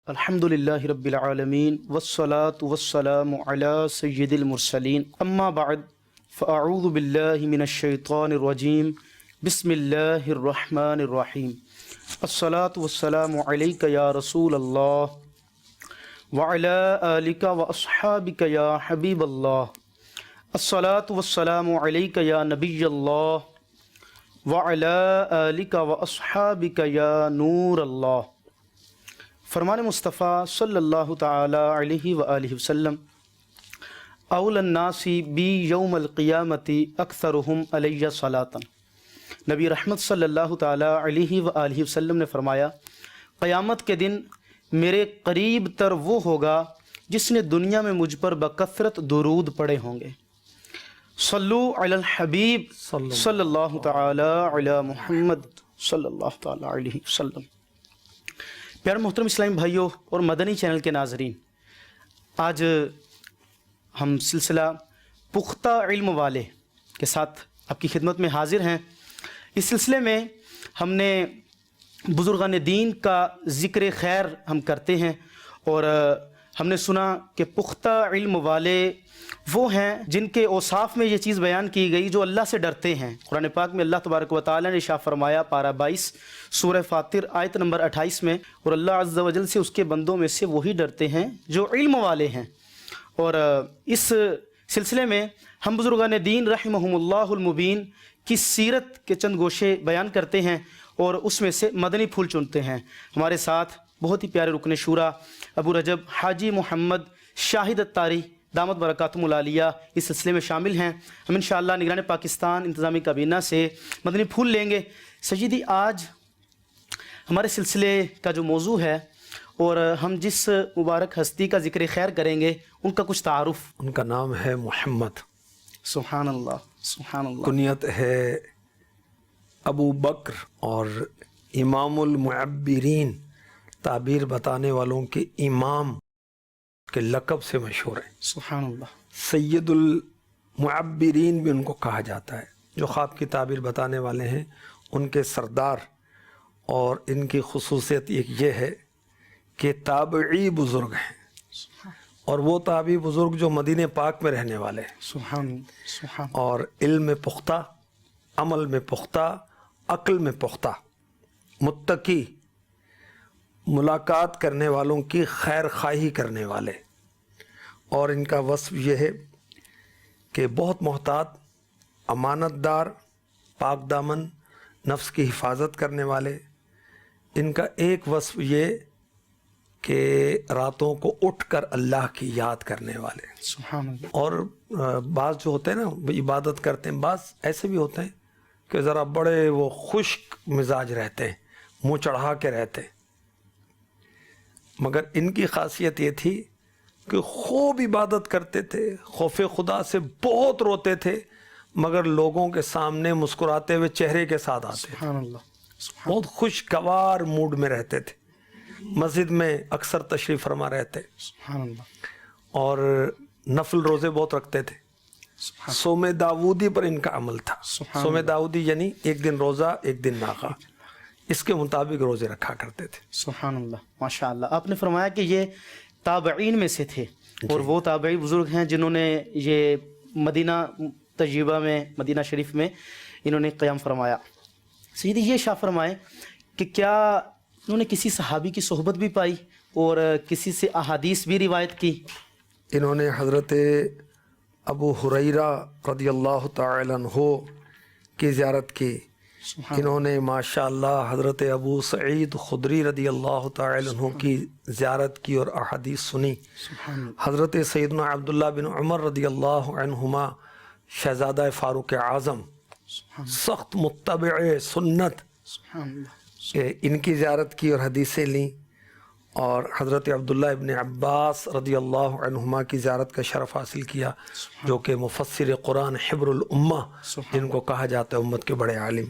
الحمد للہ رب العالمین والصلاة والسلام علی سید المرسلین اما بعد فاعوذ باللہ من الشیطان الرجیم بسم اللہ الرحمن الرحیم الصلاة والسلام علیک یا رسول اللہ وعلی آلک واصحابک یا حبیب اللہ الصلاة والسلام علیک یا نبی اللہ وعلی آلک واصحابک یا نور اللہ۔ فرمان مصطفیٰ صلی اللہ تعالی علیہ وآلہ وسلم اول الناس بی یوم القیامت اکثرہم علی صلاۃ۔ نبی رحمت صلی اللہ تعالی علیہ وآلہ وسلم نے فرمایا، قیامت کے دن میرے قریب تر وہ ہوگا جس نے دنیا میں مجھ پر بکثرت درود پڑھے ہوں گے۔ صلو علی الحبیب صلی اللہ تعالی علی محمد صلی اللہ تعالی علیہ وسلم۔ پیارے محترم اسلامی بھائیوں اور مدنی چینل کے ناظرین، آج ہم سلسلہ پختہ علم والے کے ساتھ آپ کی خدمت میں حاضر ہیں۔ اس سلسلے میں ہم نے بزرگان دین کا ذکر خیر ہم کرتے ہیں، اور ہم نے سنا کہ پختہ علم والے وہ ہیں جن کے اوصاف میں یہ چیز بیان کی گئی جو اللہ سے ڈرتے ہیں۔ قرآن پاک میں اللہ تبارک و تعالی نے ارشاد فرمایا، پارہ 22 سورہ فاطر آیت نمبر 28 میں، اور اللہ عز و جل سے اس کے بندوں میں سے وہی ڈرتے ہیں جو علم والے ہیں۔ اور اس سلسلے میں ہم بزرگان دین رحمہم اللہ المبین کی سیرت کے چند گوشے بیان کرتے ہیں اور اس میں سے مدنی پھول چنتے ہیں۔ ہمارے ساتھ بہت ہی پیارے رکن شورا ابو رجب حاجی محمد شاہد الطاری دامت برکاتہم العالیہ اس سلسلے میں شامل ہیں۔ ہم انشاءاللہ نگران پاکستان انتظامی کابینہ سے مدنی پھول لیں گے۔ سیدی، آج ہمارے سلسلے کا جو موضوع ہے اور ہم جس مبارک ہستی کا ذکر خیر کریں گے ان کا کچھ تعارف۔ ان کا نام ہے محمد، سبحان اللہ سبحان اللہ۔ کنیت ہے ابو بکر، اور امام المعبرین، تعبیر بتانے والوں کے امام کے لقب سے مشہور ہیں۔ سبحان اللہ۔ سید المعبرین بھی ان کو کہا جاتا ہے، جو خواب کی تعبیر بتانے والے ہیں ان کے سردار۔ اور ان کی خصوصیت ایک یہ ہے کہ تابعی بزرگ ہیں، اور وہ تابعی بزرگ جو مدینہ پاک میں رہنے والے ہیں۔ سبحان اور علم میں پختہ، عمل میں پختہ، عقل میں پختہ، متقی، ملاقات کرنے والوں کی خیر خواہی کرنے والے۔ اور ان کا وصف یہ ہے کہ بہت محتاط، امانت دار، پاک دامن، نفس کی حفاظت کرنے والے۔ ان کا ایک وصف یہ کہ راتوں کو اٹھ کر اللہ کی یاد کرنے والے۔ سبحان اللہ۔ اور بعض جو ہوتے ہیں نا وہ عبادت کرتے ہیں، بعض ایسے بھی ہوتے ہیں کہ ذرا بڑے وہ خشک مزاج رہتے ہیں، منہ چڑھا کے رہتے ہیں، مگر ان کی خاصیت یہ تھی کہ خوب عبادت کرتے تھے، خوف خدا سے بہت روتے تھے، مگر لوگوں کے سامنے مسکراتے ہوئے چہرے کے ساتھ آتے تھے، سبحان اللہ۔ بہت خوشگوار موڈ میں رہتے تھے، مسجد میں اکثر تشریف فرما رہتے، سبحان اللہ۔ اور نفل روزے بہت رکھتے تھے۔ صوم داودی پر ان کا عمل تھا۔ صوم داودی یعنی ایک دن روزہ ایک دن ناغہ، اس کے مطابق روزے رکھا کرتے تھے۔ سبحان اللہ، ماشاء اللہ۔ آپ نے فرمایا کہ یہ تابعین میں سے تھے، اور وہ تابعی بزرگ ہیں جنہوں نے یہ مدینہ طیبہ میں، مدینہ شریف میں انہوں نے قیام فرمایا۔ سیدی، یہ شاہ فرمائیں کہ کیا انہوں نے کسی صحابی کی صحبت بھی پائی اور کسی سے احادیث بھی روایت کی؟ انہوں نے حضرت ابو ہریرہ رضی اللہ تعالی عنہ کی زیارت کی۔ انہوں نے ماشاءاللہ حضرت ابو سعید خدری رضی اللہ تعالی عنہ کی زیارت کی اور احادیث سنی۔ حضرت سیدنا عبداللہ بن عمر رضی اللہ عنہما، شہزادہ فاروق اعظم، سخت متبع سنت، ان کی زیارت کی اور حدیثیں لیں۔ اور حضرت عبداللہ ابن عباس رضی اللہ عنہما کی زیارت کا شرف حاصل کیا، جو کہ مفسر قرآن حبر الامہ جن کو کہا جاتا ہے، امت کے بڑے عالم۔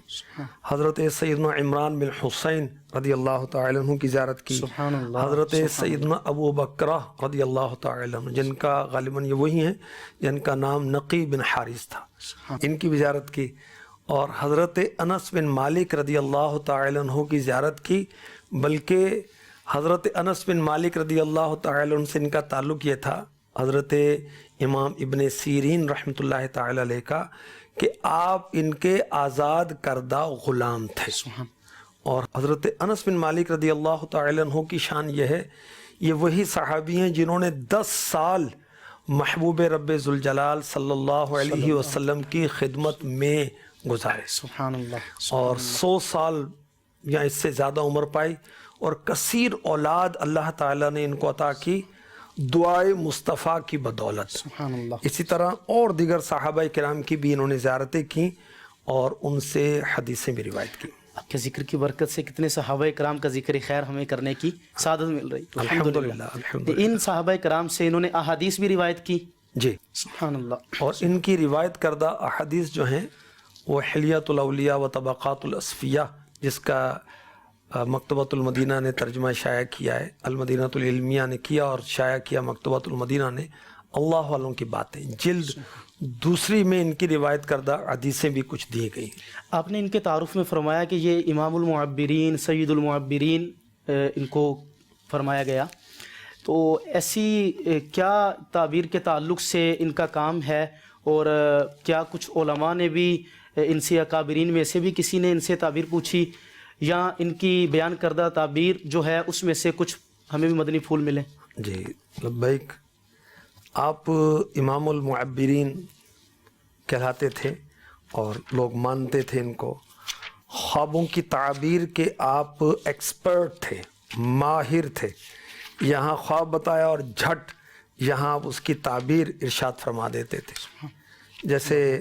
حضرت سیدنا عمران بن حسین رضی اللہ تعالی عنہ کی زیارت کی۔ حضرت سیدنا ابو بکرہ رضی اللہ تعالی عنہ، جن کا غالباً یہ وہی ہیں جن کا نام نقی بن حارث تھا، ان کی بھی زیارت کی۔ اور حضرت انس بن مالک رضی اللہ تعالی عنہ کی زیارت کی، بلکہ حضرت انس بن مالک رضی اللہ تعالی عنہ سے ان کا تعلق یہ تھا، حضرت امام ابن سیرین رحمۃ اللہ تعالی علیہ کا، کہ آپ ان کے آزاد کردہ غلام تھے. اور حضرت انس بن مالک رضی اللہ تعالی عنہ کی شان یہ ہے، یہ وہی صحابی ہیں جنہوں نے 10 سال محبوب رب ذوالجلال صلی اللہ علیہ وسلم کی خدمت میں گزارے. سبحان اللہ. اور 100 سال یا اس سے زیادہ عمر پائی، اور کثیر اولاد اللہ تعالیٰ نے ان کو عطا کی دعائے مصطفیٰ کی بدولت. سبحان اللہ. اسی طرح اور دیگر صحابہ کرام کی بھی انہوں نے زیارتیں کی اور ان سے حدیثیں بھی روایت کی. آپ کے ذکر کی برکت سے کتنے صحابہ کرام کا ذکر خیر ہمیں کرنے کی سعادت مل رہی. الحمدللہ الحمدللہ. ان صحابہ کرام سے انہوں نے احادیث بھی روایت کی. جی سبحان اللہ. اور ان کی روایت کردہ احادیث جو ہیں وہ حلیۃ الاولیاء و طبقات الاصفیاء، جس کا مکتبۃ المدینہ نے ترجمہ شائع کیا ہے، المدینۃ العلمیہ نے کیا اور شائع کیا مکتبۃ المدینہ نے. اللہ والوں کی باتیں جلد دوسری میں ان کی روایت کردہ حدیثیں بھی کچھ دی گئی. آپ نے ان کے تعارف میں فرمایا کہ یہ امام المعبرین، سید المعبرین ان کو فرمایا گیا. تو ایسی کیا تعبیر کے تعلق سے ان کا کام ہے، اور کیا کچھ علماء نے بھی ان سے، اکابرین میں سے بھی کسی نے ان سے تعبیر پوچھی، یا ان کی بیان کردہ تعبیر جو ہے اس میں سے کچھ ہمیں بھی مدنی پھول ملیں؟ جی لبیک. آپ امام المعبرین کہلاتے تھے اور لوگ مانتے تھے ان کو. خوابوں کی تعبیر کے آپ ایکسپرٹ تھے، ماہر تھے. یہاں خواب بتایا اور جھٹ یہاں آپ اس کی تعبیر ارشاد فرما دیتے تھے. جیسے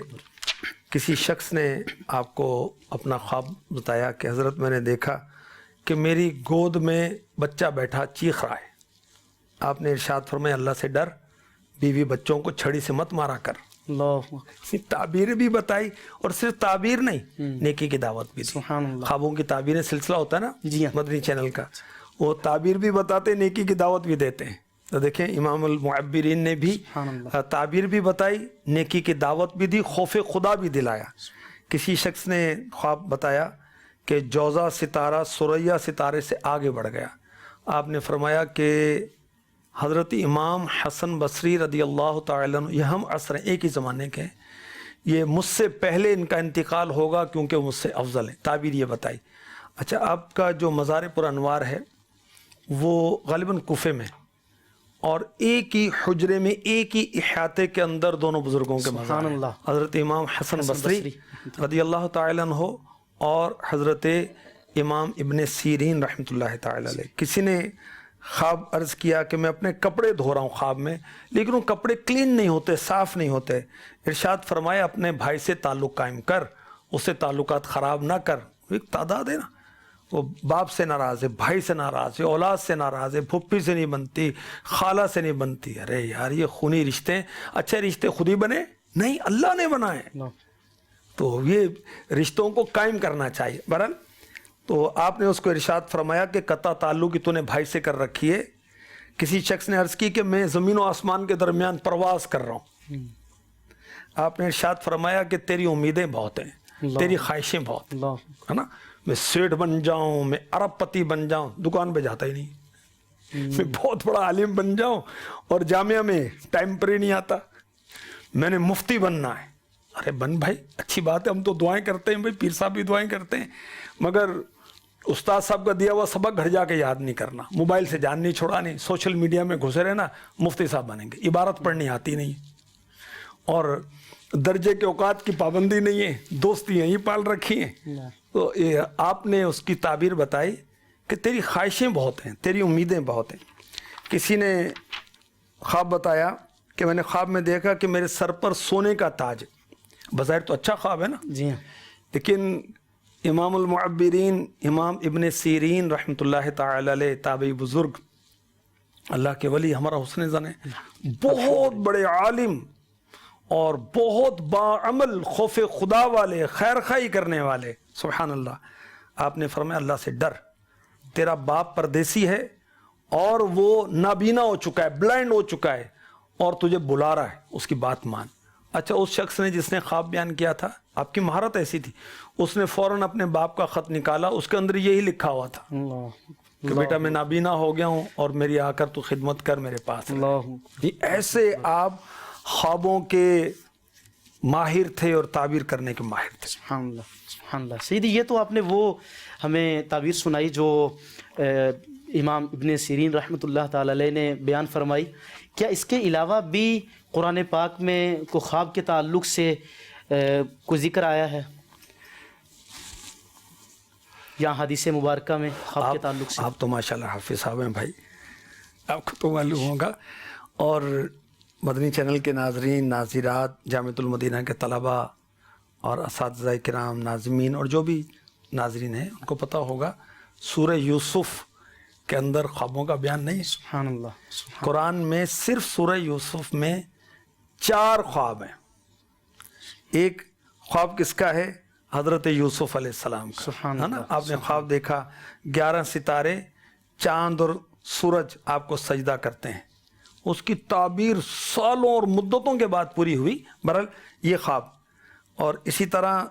کسی شخص نے آپ کو اپنا خواب بتایا کہ حضرت میں نے دیکھا کہ میری گود میں بچہ بیٹھا چیخ رہا ہے. آپ نے ارشاد فرمایا اللہ سے ڈر، بیوی بچوں کو چھڑی سے مت مارا کر. اللہ. تعبیر بھی بتائی، اور صرف تعبیر نہیں، نیکی کی دعوت بھی دی. سبحان اللہ. خوابوں کی تعبیریں سلسلہ ہوتا ہے نا جی ہاں. مدنی چینل کا، وہ تعبیر بھی بتاتے، نیکی کی دعوت بھی دیتے ہیں. تو دیکھیں امام المعبرین نے بھی تعبیر بھی بتائی، نیکی کی دعوت بھی دی، خوف خدا بھی دلایا. کسی شخص نے خواب بتایا کہ جوزہ ستارہ ثریا ستارے سے آگے بڑھ گیا. آپ نے فرمایا کہ حضرت امام حسن بصری رضی اللہ تعالیٰ عنہ، یہ ہم عصر ہیں، ایک ہی زمانے کے، یہ مجھ سے پہلے ان کا انتقال ہوگا کیونکہ مجھ سے افضل ہے. تعبیر یہ بتائی. اچھا، آپ کا جو مزار پر انوار ہے وہ غالباً کوفے میں، اور ایک ہی حجرے میں ایک ہی احاطے کے اندر دونوں بزرگوں کے مزار ہیں، حضرت امام حسن بصری رضی اللہ تعالیٰ عنہ اور حضرت امام ابن سیرین رحمۃ اللہ تعالیٰ علیہ. کسی نے خواب عرض کیا کہ میں اپنے کپڑے دھو رہا ہوں خواب میں، لیکن وہ کپڑے کلین نہیں ہوتے، صاف نہیں ہوتے. ارشاد فرمایا اپنے بھائی سے تعلق قائم کر، اس سے تعلقات خراب نہ کر. ایک تعداد ہے نا، وہ باپ سے ناراض ہے، بھائی سے ناراض ہے، اولاد سے ناراض ہے، پھپھی سے نہیں بنتی، خالہ سے نہیں بنتی. ارے یار یہ خونی رشتے، اچھے رشتے خود ہی بنے نہیں، اللہ نے بنائے. تو یہ رشتوں کو قائم کرنا چاہیے. بہرحال تو آپ نے اس کو ارشاد فرمایا کہ قطع تعلق تو نے بھائی سے کر رکھی ہے. کسی شخص نے عرض کی کہ میں زمین و آسمان کے درمیان پرواز کر رہا ہوں. آپ نے ارشاد فرمایا کہ تیری امیدیں بہت ہیں، تیری خواہشیں بہت ہے نا. میں سیٹھ بن جاؤں، میں ارب پتی بن جاؤں، دکان پہ جاتا ہی نہیں. میں بہت بڑا عالم بن جاؤں اور جامعہ میں ٹائم پر ہی نہیں آتا. میں نے مفتی بننا ہے. ارے بن بھائی، اچھی بات ہے، ہم تو دعائیں کرتے ہیں بھائی، پیر صاحب بھی دعائیں کرتے ہیں، مگر استاد صاحب کا دیا ہوا سبق گھر جا کے یاد نہیں کرنا، موبائل سے جان نہیں چھوڑانی، سوشل میڈیا میں گھسے رہنا. مفتی صاحب بنیں گے، عبارت پڑھنی آتی نہیں، اور درجے کے اوقات کی پابندی نہیں ہے، دوستی یہیں پال رکھی ہیں. تو آپ نے اس کی تعبیر بتائی کہ تیری خواہشیں بہت ہیں، تیری امیدیں بہت ہیں. کسی نے خواب بتایا کہ میں نے خواب میں دیکھا کہ میرے سر پر سونے کا تاج. بظاہر تو اچھا خواب ہے نا، جی ہاں. لیکن امام المعبرین امام ابن سیرین رحمۃ اللہ تعالی علیہ، تابعی بزرگ، اللہ کے ولی، ہمارا حسن زن ہے، بہت بڑے عالم اور بہت باعمل، خوف خدا والے، خیر خواہی کرنے والے. سبحان اللہ. آپ نے فرمایا اللہ سے ڈر، تیرا باپ پردیسی ہے اور وہ نابینا ہو چکا ہے، بلائنڈ ہو چکا ہے، اور تجھے بلا رہا ہے، اس کی بات مان. اچھا، اس شخص نے جس نے خواب بیان کیا تھا، آپ کی مہارت ایسی تھی، اس نے فوراً اپنے باپ کا خط نکالا، اس کے اندر یہی لکھا ہوا تھا کہ بیٹا میں نابینا ہو گیا ہوں اور میری آ کر تو خدمت کر میرے پاس. اللہ ایسے آپ خوابوں کے ماہر تھے اور تعبیر کرنے کے ماہر تھے. سبحان اللہ سبحان اللہ. سیدی یہ تو آپ نے وہ ہمیں تعبیر سنائی جو امام ابن سیرین رحمۃ اللہ تعالی علیہ نے بیان فرمائی. کیا اس کے علاوہ بھی قرآن پاک میں کو خواب کے تعلق سے کوئی ذکر آیا ہے یا حدیث مبارکہ میں خواب کے تعلق سے؟ آپ تو ماشاءاللہ حافظ صاحب ہیں بھائی، آپ کو تو معلوم ہوگا. اور مدنی چینل کے ناظرین ناظرات، جامعۃ المدینہ کے طلباء اور اساتذہ کرام ناظمین اور جو بھی ناظرین ہیں ان کو پتہ ہوگا سورہ یوسف کے اندر خوابوں کا بیان نہیں ہے. سبحان اللہ سبحان قرآن میں صرف سورہ یوسف میں 4 خواب ہیں. ایک خواب کس کا ہے؟ حضرت یوسف علیہ السلام کا، سبحان ہے نا. اللہ. آپ نے خواب دیکھا 11 ستارے، چاند اور سورج آپ کو سجدہ کرتے ہیں. اس کی تعبیر سالوں اور مدتوں کے بعد پوری ہوئی. بہرحال یہ خواب. اور اسی طرح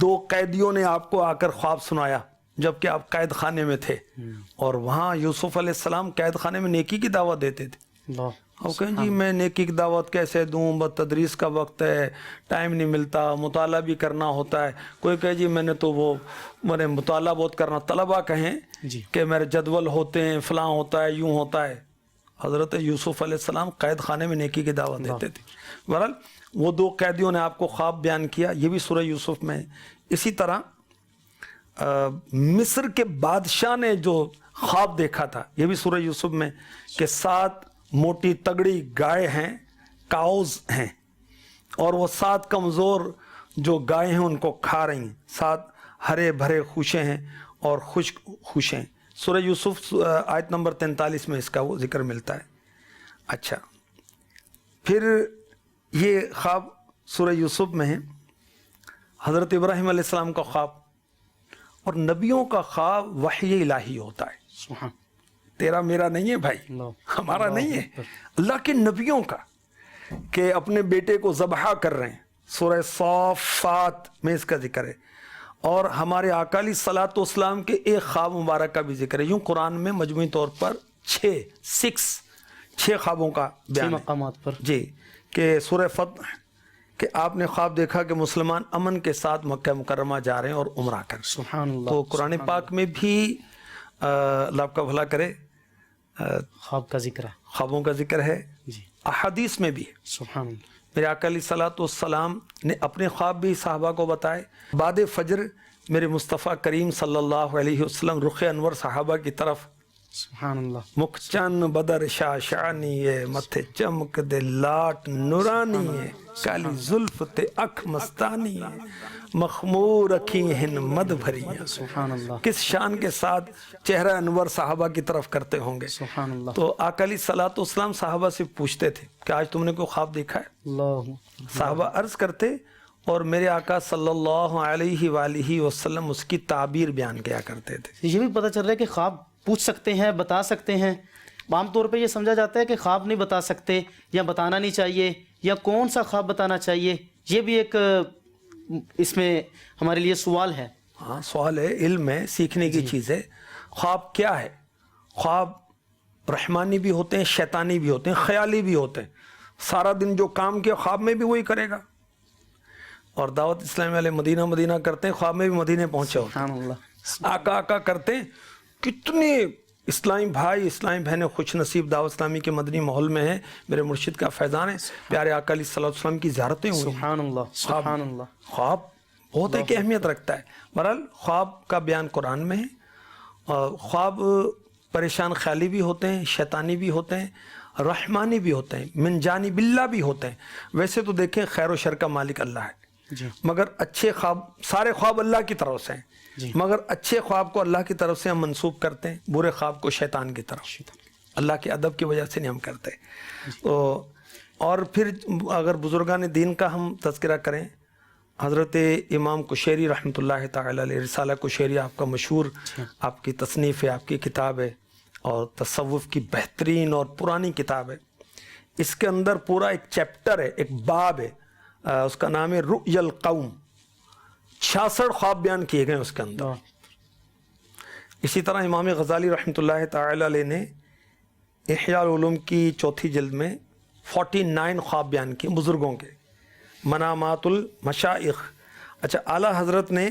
2 قیدیوں نے آپ کو آ کر خواب سنایا جبکہ آپ قید خانے میں تھے، اور وہاں یوسف علیہ السلام قید خانے میں نیکی کی دعوت دیتے تھے. اللہ. اور کہیں جی میں نیکی کی دعوت کیسے دوں، بس تدریس کا وقت ہے، ٹائم نہیں ملتا، مطالعہ بھی کرنا ہوتا ہے. کوئی کہے جی میں نے تو وہ میرے مطالعہ بہت کرنا. طلبہ کہیں جی کہ میرے جدول ہوتے ہیں، فلاں ہوتا ہے، یوں ہوتا ہے. حضرت یوسف علیہ السلام قید خانے میں نیکی کی دعوت دیتے تھے. بہرحال وہ 2 قیدیوں نے آپ کو خواب بیان کیا، یہ بھی سورہ یوسف میں ہے. اسی طرح مصر کے بادشاہ نے جو خواب دیکھا تھا یہ بھی سورہ یوسف میں، کہ 7 موٹی تگڑی گائے ہیں، کاؤز ہیں، اور وہ 7 کمزور جو گائے ہیں ان کو کھا رہی ہیں. 7 ہرے بھرے خوشے ہیں اور خشک خوشے ہیں. سورہ یوسف آیت نمبر 43 میں اس کا وہ ذکر ملتا ہے. اچھا، پھر یہ خواب سورہ یوسف میں ہے. حضرت ابراہیم علیہ السلام کا خواب. اور نبیوں کا خواب وحی الہی ہوتا ہے. سبحان تیرا میرا نہیں ہے بھائی، اللہ. ہمارا نہیں ہے، اللہ کے نبیوں کا، کہ اپنے بیٹے کو ذبح کر رہے ہیں. سورہ صافات میں اس کا ذکر ہے. اور ہمارے آقا علیہ الصلوۃ والسلام کے ایک خواب مبارک کا بھی ذکر ہے. یوں قرآن میں مجموعی طور پر 6 خوابوں کا 6 بیان ہے. مقامات پر. جی، کہ سورہ فتح کہ آپ نے خواب دیکھا کہ مسلمان امن کے ساتھ مکہ مکرمہ جا رہے ہیں اور عمرہ کر. سبحان اللہ. تو قرآن پاک میں بھی اللہ آپ کا بھلا کرے خواب کا ذکر ہے. خوابوں کا ذکر ہے. جی احادیث میں بھی ہے. سبحان اللہ. میرے آقا علیہ الصلوۃ والسلام نے اپنے خواب بھی صحابہ کو بتائے. بعد فجر میرے مصطفیٰ کریم صلی اللہ علیہ وسلم رخ انور صحابہ کی طرف، سبحان اللہ. مکھ چن بدر شاشانی ہے، متھے چمک دے لاٹ نورانی ہے، کالی زلف تے اکھ مستانی ہے، مخمور اکھیں ہن مد بھری ہیں. سبحان اللہ. کس شان کے ساتھ چہرہ انور صحابہ کی طرف کرتے ہوں گے. سبحان اللہ. تو آقا علیہ الصلوۃ والسلام صحابہ سے پوچھتے تھے کہ آج تم نے کوئی خواب دیکھا ہے؟ اللہ. صحابہ عرض کرتے اور میرے آقا صلی اللہ علیہ وآلہ وسلم اس کی تعبیر بیان کیا کرتے تھے. یہ بھی پتہ چل رہا ہے کہ خواب پوچھ سکتے ہیں، بتا سکتے ہیں. عام طور پہ یہ سمجھا جاتا ہے کہ خواب نہیں بتا سکتے یا بتانا نہیں چاہیے یا کون سا خواب بتانا چاہیے. یہ بھی ایک اس میں ہمارے لیے سوال ہے. ہاں سوال ہے، علم ہے، سیکھنے کی چیز ہے. خواب کیا ہے؟ خواب رحمانی بھی ہوتے ہیں، شیطانی بھی ہوتے ہیں، خیالی بھی ہوتے ہیں. سارا دن جو کام کیا خواب میں بھی وہی کرے گا. اور دعوت اسلامی والے مدینہ مدینہ کرتے ہیں، خواب میں بھی مدینے پہنچے ہوتے سبحان اللہ. ہیں. آقا آقا کرتے ہیں. کتنے اسلامی بھائی اسلامی بہنیں خوش نصیب دعوت اسلامی کے مدنی ماحول میں ہیں، میرے مرشد کا فیضان ہے. پیارے آقا علیہ الصلوۃ والسلام کی زیارتیں ہوئی. سبحان اللہ. سبحان اللہ. خواب بہت ایک اہمیت رکھتا ہے. بہرحال خواب کا بیان قرآن میں ہے. خواب پریشان خیالی بھی ہوتے ہیں، شیطانی بھی ہوتے ہیں، رحمانی بھی ہوتے ہیں، من جانب اللہ بھی ہوتے ہیں. ویسے تو دیکھیں خیر و شر کا مالک اللہ ہے، جی مگر اچھے خواب، سارے خواب اللہ کی طرف سے ہیں، جی. مگر اچھے خواب کو اللہ کی طرف سے ہم منسوب کرتے ہیں، برے خواب کو شیطان کی طرف. اللہ کے ادب کی وجہ سے نہیں ہم کرتے. تو اور پھر اگر بزرگان دین کا ہم تذکرہ کریں، حضرت امام کشیری رحمۃ اللہ تعالی علیہ، رسالہ کشیری آپ کا مشہور آپ کی تصنیف ہے، آپ کی کتاب ہے، اور تصوف کی بہترین اور پرانی کتاب ہے. اس کے اندر پورا ایک چیپٹر ہے، ایک باب ہے، اس کا نام ہے رؤی القوم. 66 خواب بیان کیے گئے اس کے اندر. اسی طرح امام غزالی رحمۃ اللہ تعالی علیہ نے احیاء العلوم کی 4 جلد میں 49 خواب بیان کیے بزرگوں کے، منامات المشائخ۔ اچھا، اعلیٰ حضرت نے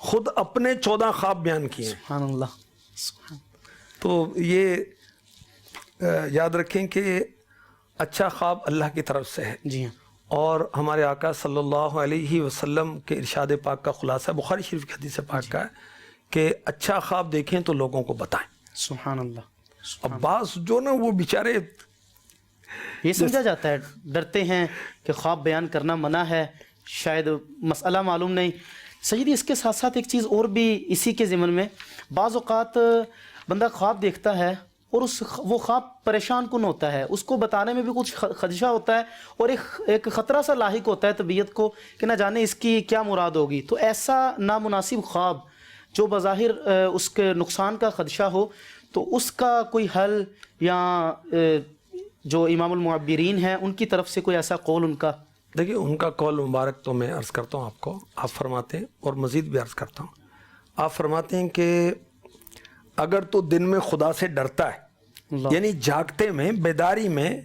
خود اپنے 14 خواب بیان کیے ہیں۔ سبحان اللہ، سبحان۔ تو یہ یاد رکھیں کہ اچھا خواب اللہ کی طرف سے ہے، جی ہاں، اور ہمارے آقا صلی اللہ علیہ وسلم کے ارشاد پاک کا خلاصہ بخاری شریف کی حدیث پاک کا ہے کہ اچھا خواب دیکھیں تو لوگوں کو بتائیں۔ سبحان اللہ۔ اب بعض جو نا وہ بیچارے یہ سمجھا جاتا ہے، ڈرتے ہیں کہ خواب بیان کرنا منع ہے، شاید مسئلہ معلوم نہیں۔ سیدی اس کے ساتھ ساتھ ایک چیز اور بھی اسی کے ضمن میں، بعض اوقات بندہ خواب دیکھتا ہے اور وہ خواب پریشان کن ہوتا ہے، اس کو بتانے میں بھی کچھ خدشہ ہوتا ہے اور ایک خطرہ سا لاحق ہوتا ہے طبیعت کو کہ نہ جانے اس کی کیا مراد ہوگی۔ تو ایسا نامناسب خواب جو بظاہر اس کے نقصان کا خدشہ ہو، تو اس کا کوئی حل یا جو امام المعبرین ہیں ان کی طرف سے کوئی ایسا قول ان کا؟ دیکھیے، ان کا قول مبارک تو میں عرض کرتا ہوں آپ کو، آپ فرماتے ہیں، اور مزید بھی عرض کرتا ہوں، آپ فرماتے ہیں کہ اگر تو دن میں خدا سے ڈرتا ہے، اللہ، یعنی جاگتے میں، بیداری میں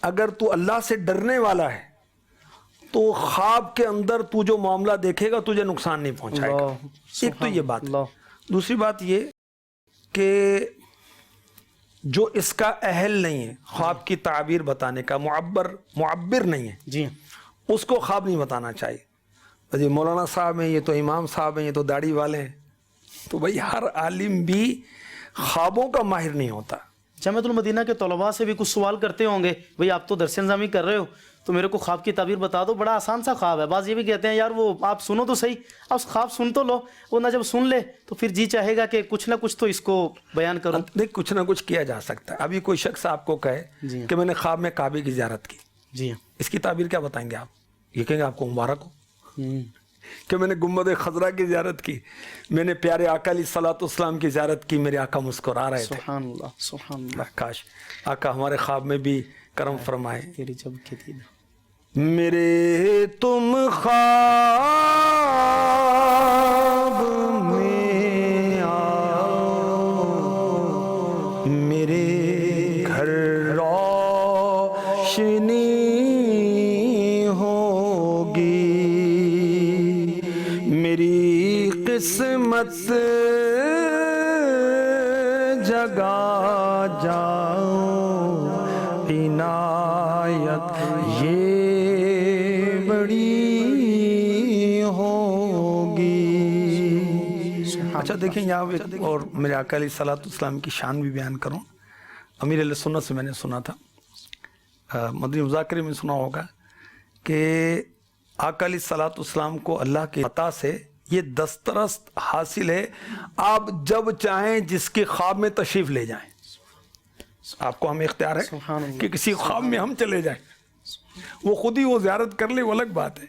اگر تو اللہ سے ڈرنے والا ہے تو خواب کے اندر تو جو معاملہ دیکھے گا تجھے نقصان نہیں پہنچائے گا۔ ایک تو یہ بات ہے۔ دوسری بات یہ کہ جو اس کا اہل نہیں ہے خواب کی تعبیر بتانے کا، معبر نہیں ہے، جی اس کو خواب نہیں بتانا چاہیے۔ جی مولانا صاحب ہیں، یہ تو امام صاحب ہیں، یہ تو داڑھی والے ہیں، تو بھائی ہر عالم بھی خوابوں کا ماہر نہیں ہوتا۔ جامعۃ المدینہ کے طلباء سے بھی کچھ سوال کرتے ہوں گے، بھئی آپ تو درس نظامی کر رہے ہو تو میرے کو خواب کی تعبیر بتا دو، بڑا آسان سا خواب ہے۔ بعض یہ بھی کہتے ہیں یار وہ آپ سنو تو صحیح، آپ خواب سن تو لو، وہ نہ جب سن لے تو پھر جی چاہے گا کہ کچھ نہ کچھ تو اس کو بیان کروں۔ دیکھ، کچھ نہ کچھ کیا جا سکتا ہے۔ ابھی کوئی شخص آپ کو کہے جی کہ میں نے خواب میں کعبے کی زیارت کی، جی ہاں، اس کی تعبیر کیا بتائیں گے آپ؟ یہ کہیں گے آپ کو مبارک ہو ہوں، کہ میں نے گنبد خضرا کی زیارت کی، میں نے پیارے آقا علیہ الصلوۃ والسلام کی زیارت کی، میرے آقا مسکرا رہے تھے۔ سبحان اللہ، سبحان اللہ، کاش آقا ہمارے خواب میں بھی کرم فرمائے۔ تیری جب کے دید میرے تم خواب میں آؤ، میرے گھر روشنی ہوگی، میری قسمت جگا جاؤ، عنایت یہ بڑی ہوگی۔ اچھا دیکھیں یہاں پہ، اور میرے آقا علیہ الصلوۃ والسلام کی شان بھی بیان کروں۔ امیر علیہ سنت سے میں نے سنا تھا، مدنی مذاکرے میں سنا ہوگا کہ آقا علیہ الصلوۃ والسلام کو اللہ کے عطا سے یہ دسترست حاصل ہے، آپ جب چاہیں جس کے خواب میں تشریف لے جائیں۔ آپ کو ہمیں اختیار ہے کہ کسی خواب میں ہم چلے جائیں، وہ خود ہی وہ زیارت کر لے، وہ الگ بات ہے۔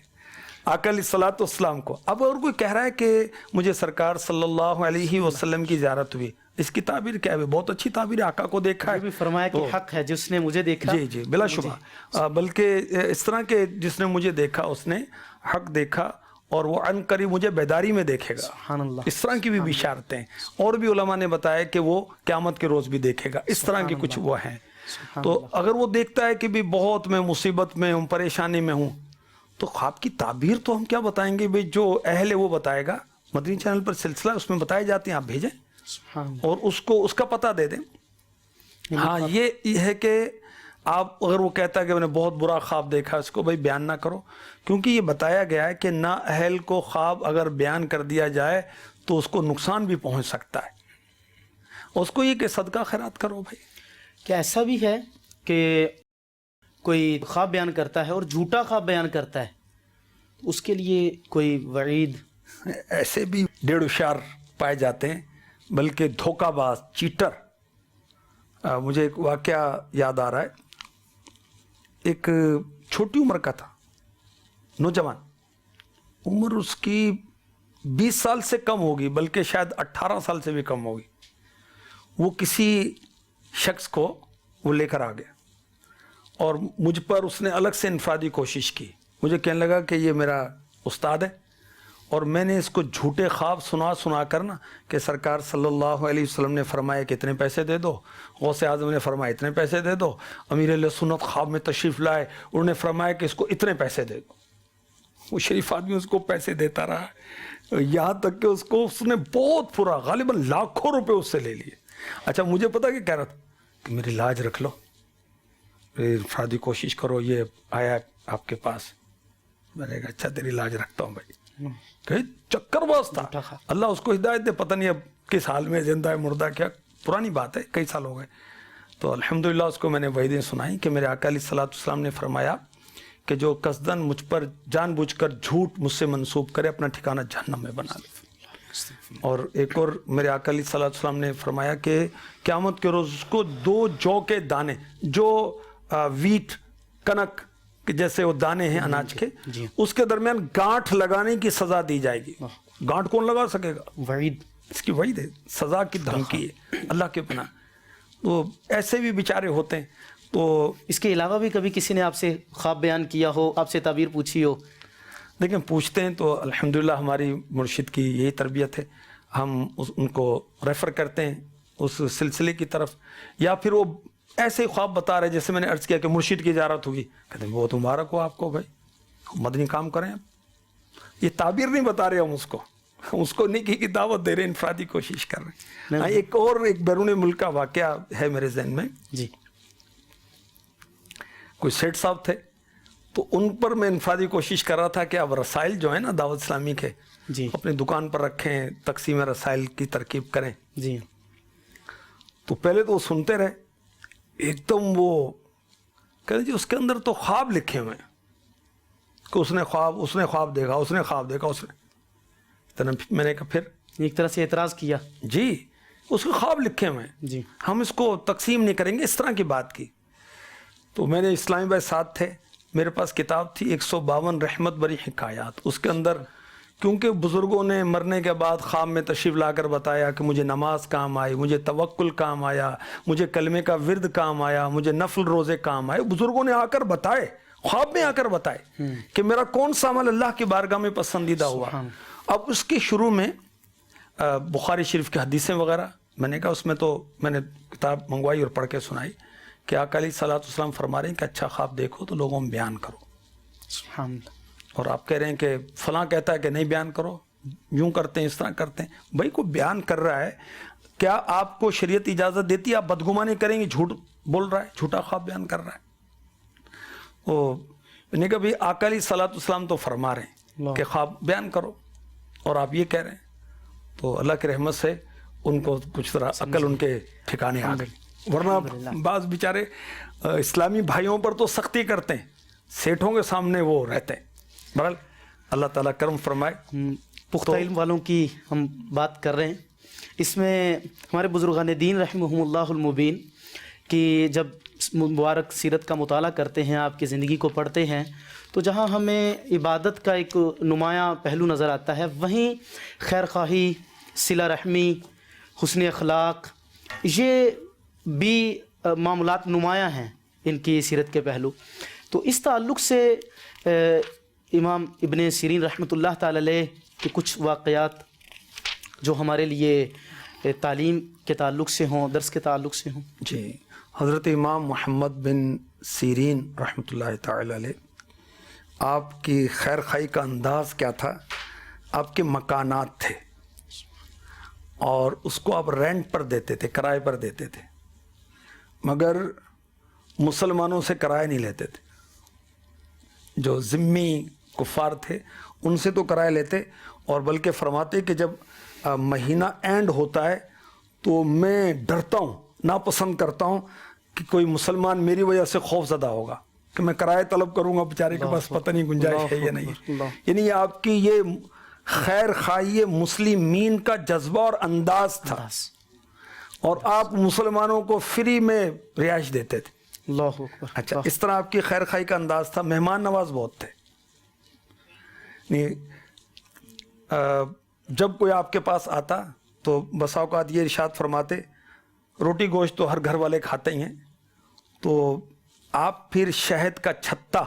آقا علیہ الصلوۃ والسلام کو اب اور کوئی کہہ رہا ہے کہ مجھے سرکار صلی اللہ علیہ وسلم کی زیارت ہوئی، اس کی تعبیر کیا ہے؟ بہت اچھی تعبیر ہے، آقا کو دیکھا ہے، بھی فرمایا کہ حق ہے جس نے مجھے دیکھا۔ جی جی بلا شبہ، بلکہ اس طرح کہ جس نے مجھے دیکھا اس نے حق دیکھا، اور وہ عن قریب مجھے بیداری میں دیکھے گا۔ سبحان اللہ، اس طرح کی بھی بشارتیں، اور بھی علماء نے بتایا کہ وہ قیامت کے روز بھی دیکھے گا، اس طرح کی کچھ وہ ہیں۔ تو اگر وہ دیکھتا ہے کہ بھی بہت میں مصیبت میں ہوں، پریشانی میں ہوں، تو خواب کی تعبیر تو ہم کیا بتائیں گے؟ بھئی جو اہل ہے وہ بتائے گا، مدنی چینل پر سلسلہ اس میں بتائے جاتے ہیں، آپ بھیجیں اور اس کو اس کا پتہ دے دیں۔ ہاں یہ ہے کہ آپ اگر وہ کہتا ہے کہ میں نے بہت برا خواب دیکھا، اس کو بھائی بیان نہ کرو، کیونکہ یہ بتایا گیا ہے کہ نا اہل کو خواب اگر بیان کر دیا جائے تو اس کو نقصان بھی پہنچ سکتا ہے، اس کو یہ کہ صدقہ خیرات کرو بھائی۔ کیا ایسا بھی ہے کہ کوئی خواب بیان کرتا ہے اور جھوٹا خواب بیان کرتا ہے، اس کے لیے کوئی وعید؟ ایسے بھی ڈیڑھ ہوشیار پائے جاتے ہیں، بلکہ دھوکہ باز، چیٹر۔ مجھے ایک واقعہ یاد آ رہا ہے، ایک چھوٹی عمر کا تھا، نوجوان، عمر اس کی 20 سال سے کم ہوگی، بلکہ شاید 18 سال سے بھی کم ہوگی۔ وہ کسی شخص کو وہ لے کر آ گیا اور مجھ پر اس نے الگ سے انفرادی کوشش کی، مجھے کہنے لگا کہ یہ میرا استاد ہے اور میں نے اس کو جھوٹے خواب سنا کر نا کہ سرکار صلی اللہ علیہ وسلم نے فرمایا کہ اتنے پیسے دے دو، غوث اعظم نے فرمایا اتنے پیسے دے دو، امیر علیہ سنت خواب میں تشریف لائے، انہوں نے فرمایا کہ اس کو اتنے پیسے دے دو. وہ شریف آدمی اس کو پیسے دیتا رہا یہاں تک کہ اس نے بہت پورا غالباً لاکھوں روپے اس سے لے لیے. اچھا مجھے پتا کہ کہہ رہا تھا کہ میری لاج رکھ لو، انفرادی کوشش کرو، یہ آیا آپ کے پاس. میں نے کہا اچھا تیری لاج رکھتا ہوں بھائی. کہ چکر باز تھا، اللہ اس کو ہدایت دے، پتہ نہیں اب کس حال میں زندہ ہے مردہ، کیا پرانی بات ہے، کئی سال ہو گئے. تو الحمدللہ اس کو میں نے وعیدیں سنائی کہ میرے آقا علیہ الصلوۃ والسلام نے فرمایا کہ جو قصداً مجھ پر جان بوجھ کر جھوٹ مجھ سے منسوب کرے اپنا ٹھکانہ جہنم میں بنا لے. اور ایک اور میرے آقا علیہ الصلوۃ والسلام نے فرمایا کہ قیامت کے روز اس کو 2 جو کے دانے، جو ویٹ کنک جیسے وہ دانے ہیں اناج کے، اس کے درمیان گانٹھ لگانے کی سزا دی جائے گی. گانٹھ کون لگا سکے گا؟ وعید، اس کی وعید ہے، سزا کی دھمکی ہے اللہ کے پناہ. تو ایسے بھی بیچارے ہوتے ہیں. تو اس کے علاوہ بھی کبھی کسی نے آپ سے خواب بیان کیا ہو، آپ سے تعبیر پوچھی ہو؟ دیکھیں پوچھتے ہیں تو الحمدللہ ہماری مرشد کی یہی تربیت ہے، ہم ان کو ریفر کرتے ہیں اس سلسلے کی طرف، یا پھر وہ ایسے خواب بتا رہے جیسے میں نے عرض کیا کہ مرشد کی زیارت ہوگی، کہتے ہیں بہت مبارک ہو آپ کو بھائی، مدنی کام کریں. یہ تعبیر نہیں بتا رہے ہم اس کو نیکی کی دعوت دے رہے ہیں، انفرادی کوشش کر رہے ہیں. ایک بیرون ملک کا واقعہ ہے میرے ذہن میں. جی. کوئی سیٹ صاحب تھے، تو ان پر میں انفرادی کوشش کر رہا تھا کہ اب رسائل جو ہیں نا دعوت اسلامی کے، جی، اپنی دکان پر رکھیں، تقسیم رسائل کی ترکیب کریں. جی. تو پہلے تو وہ سنتے رہے، ایک دم وہ کہتے جی اس کے اندر تو خواب لکھے ہوئے ہیں کہ اس نے خواب دیکھا. میں نے کہا پھر ایک طرح سے اعتراض کیا. جی اس کے خواب لکھے ہوئے ہیں، جی، ہم اس کو تقسیم نہیں کریں گے، اس طرح کی بات کی. تو میں نے اسلامی بھائی ساتھ تھے، میرے پاس کتاب تھی 152 رحمت بری حکایات. اس کے اندر کیونکہ بزرگوں نے مرنے کے بعد خواب میں تشریف لا کر بتایا کہ مجھے نماز کام آئی، مجھے توکل کام آیا، مجھے کلمے کا ورد کام آیا، مجھے نفل روزے کام آئے. بزرگوں نے آ کر بتائے، خواب میں آ کر بتائے کہ میرا کون سا عمل اللہ کی بارگاہ میں پسندیدہ ہوا. اب اس کے شروع میں بخاری شریف کی حدیثیں وغیرہ، میں نے کہا اس میں تو میں نے کتاب منگوائی اور پڑھ کے سنائی کہ آقا علیہ الصلوۃ والسلام فرما رہے ہیں کہ اچھا خواب دیکھو تو لوگوں میں بیان کرو. سبحان اللہ. اور آپ کہہ رہے ہیں کہ فلاں کہتا ہے کہ نہیں بیان کرو، یوں کرتے ہیں، اس طرح کرتے ہیں. بھائی کو بیان کر رہا ہے، کیا آپ کو شریعت اجازت دیتی ہے آپ بدگمانی کریں گے؟ جھوٹ بول رہا ہے، جھوٹا خواب بیان کر رہا ہے. میں نے کہا بھائی آقا علیہ الصلوۃ والسلام تو فرما رہے ہیں کہ خواب بیان کرو اور آپ یہ کہہ رہے ہیں. تو اللہ کی رحمت سے ان کو کچھ طرح عقل ان کے ٹھکانے آ گئی، ورنہ بعض بیچارے اسلامی بھائیوں پر تو سختی کرتے ہیں، سیٹھوں کے سامنے وہ رہتے ہیں. بہرحال اللہ تعالیٰ کرم فرمائے. پختہ علم والوں کی ہم بات کر رہے ہیں. اس میں ہمارے بزرگان دین رحمہم اللہ المبین کی جب مبارک سیرت کا مطالعہ کرتے ہیں، آپ کی زندگی کو پڑھتے ہیں، تو جہاں ہمیں عبادت کا ایک نمایاں پہلو نظر آتا ہے، وہیں خیر خواہی، صلہ رحمی، حسن اخلاق، یہ بھی معاملات نمایاں ہیں ان کی سیرت کے پہلو. تو اس تعلق سے امام ابن سیرین رحمۃ اللہ تعالی علیہ کے کچھ واقعات جو ہمارے لیے تعلیم کے تعلق سے ہوں، درس کے تعلق سے ہوں. جی. حضرت امام محمد بن سیرین رحمۃ اللہ تعالی علیہ، آپ کی خیر خواہی کا انداز کیا تھا؟ آپ کے مکانات تھے اور اس کو آپ رینٹ پر دیتے تھے، کرائے پر دیتے تھے، مگر مسلمانوں سے کرائے نہیں لیتے تھے. جو ذمی کفار تھے ان سے تو کرایہ لیتے، اور بلکہ فرماتے کہ جب مہینہ اینڈ ہوتا ہے تو میں ڈرتا ہوں، ناپسند کرتا ہوں کہ کوئی مسلمان میری وجہ سے خوف زدہ ہوگا کہ میں کرایہ طلب کروں گا، بیچارے کے پاس پتہ نہیں گنجائش ہے یا نہیں. یعنی یہ آپ کی یہ خیر خواہی مسلمین کا جذبہ اور انداز تھا، اور آپ مسلمانوں کو فری میں رہائش دیتے تھے. اللہ اکبر. اچھا، اس طرح آپ کی خیر خواہی کا انداز تھا. مہمان نواز بہت تھے. جب کوئی آپ کے پاس آتا تو بسا اوقات یہ ارشاد فرماتے، روٹی گوشت تو ہر گھر والے کھاتے ہی ہیں، تو آپ پھر شہد کا چھتا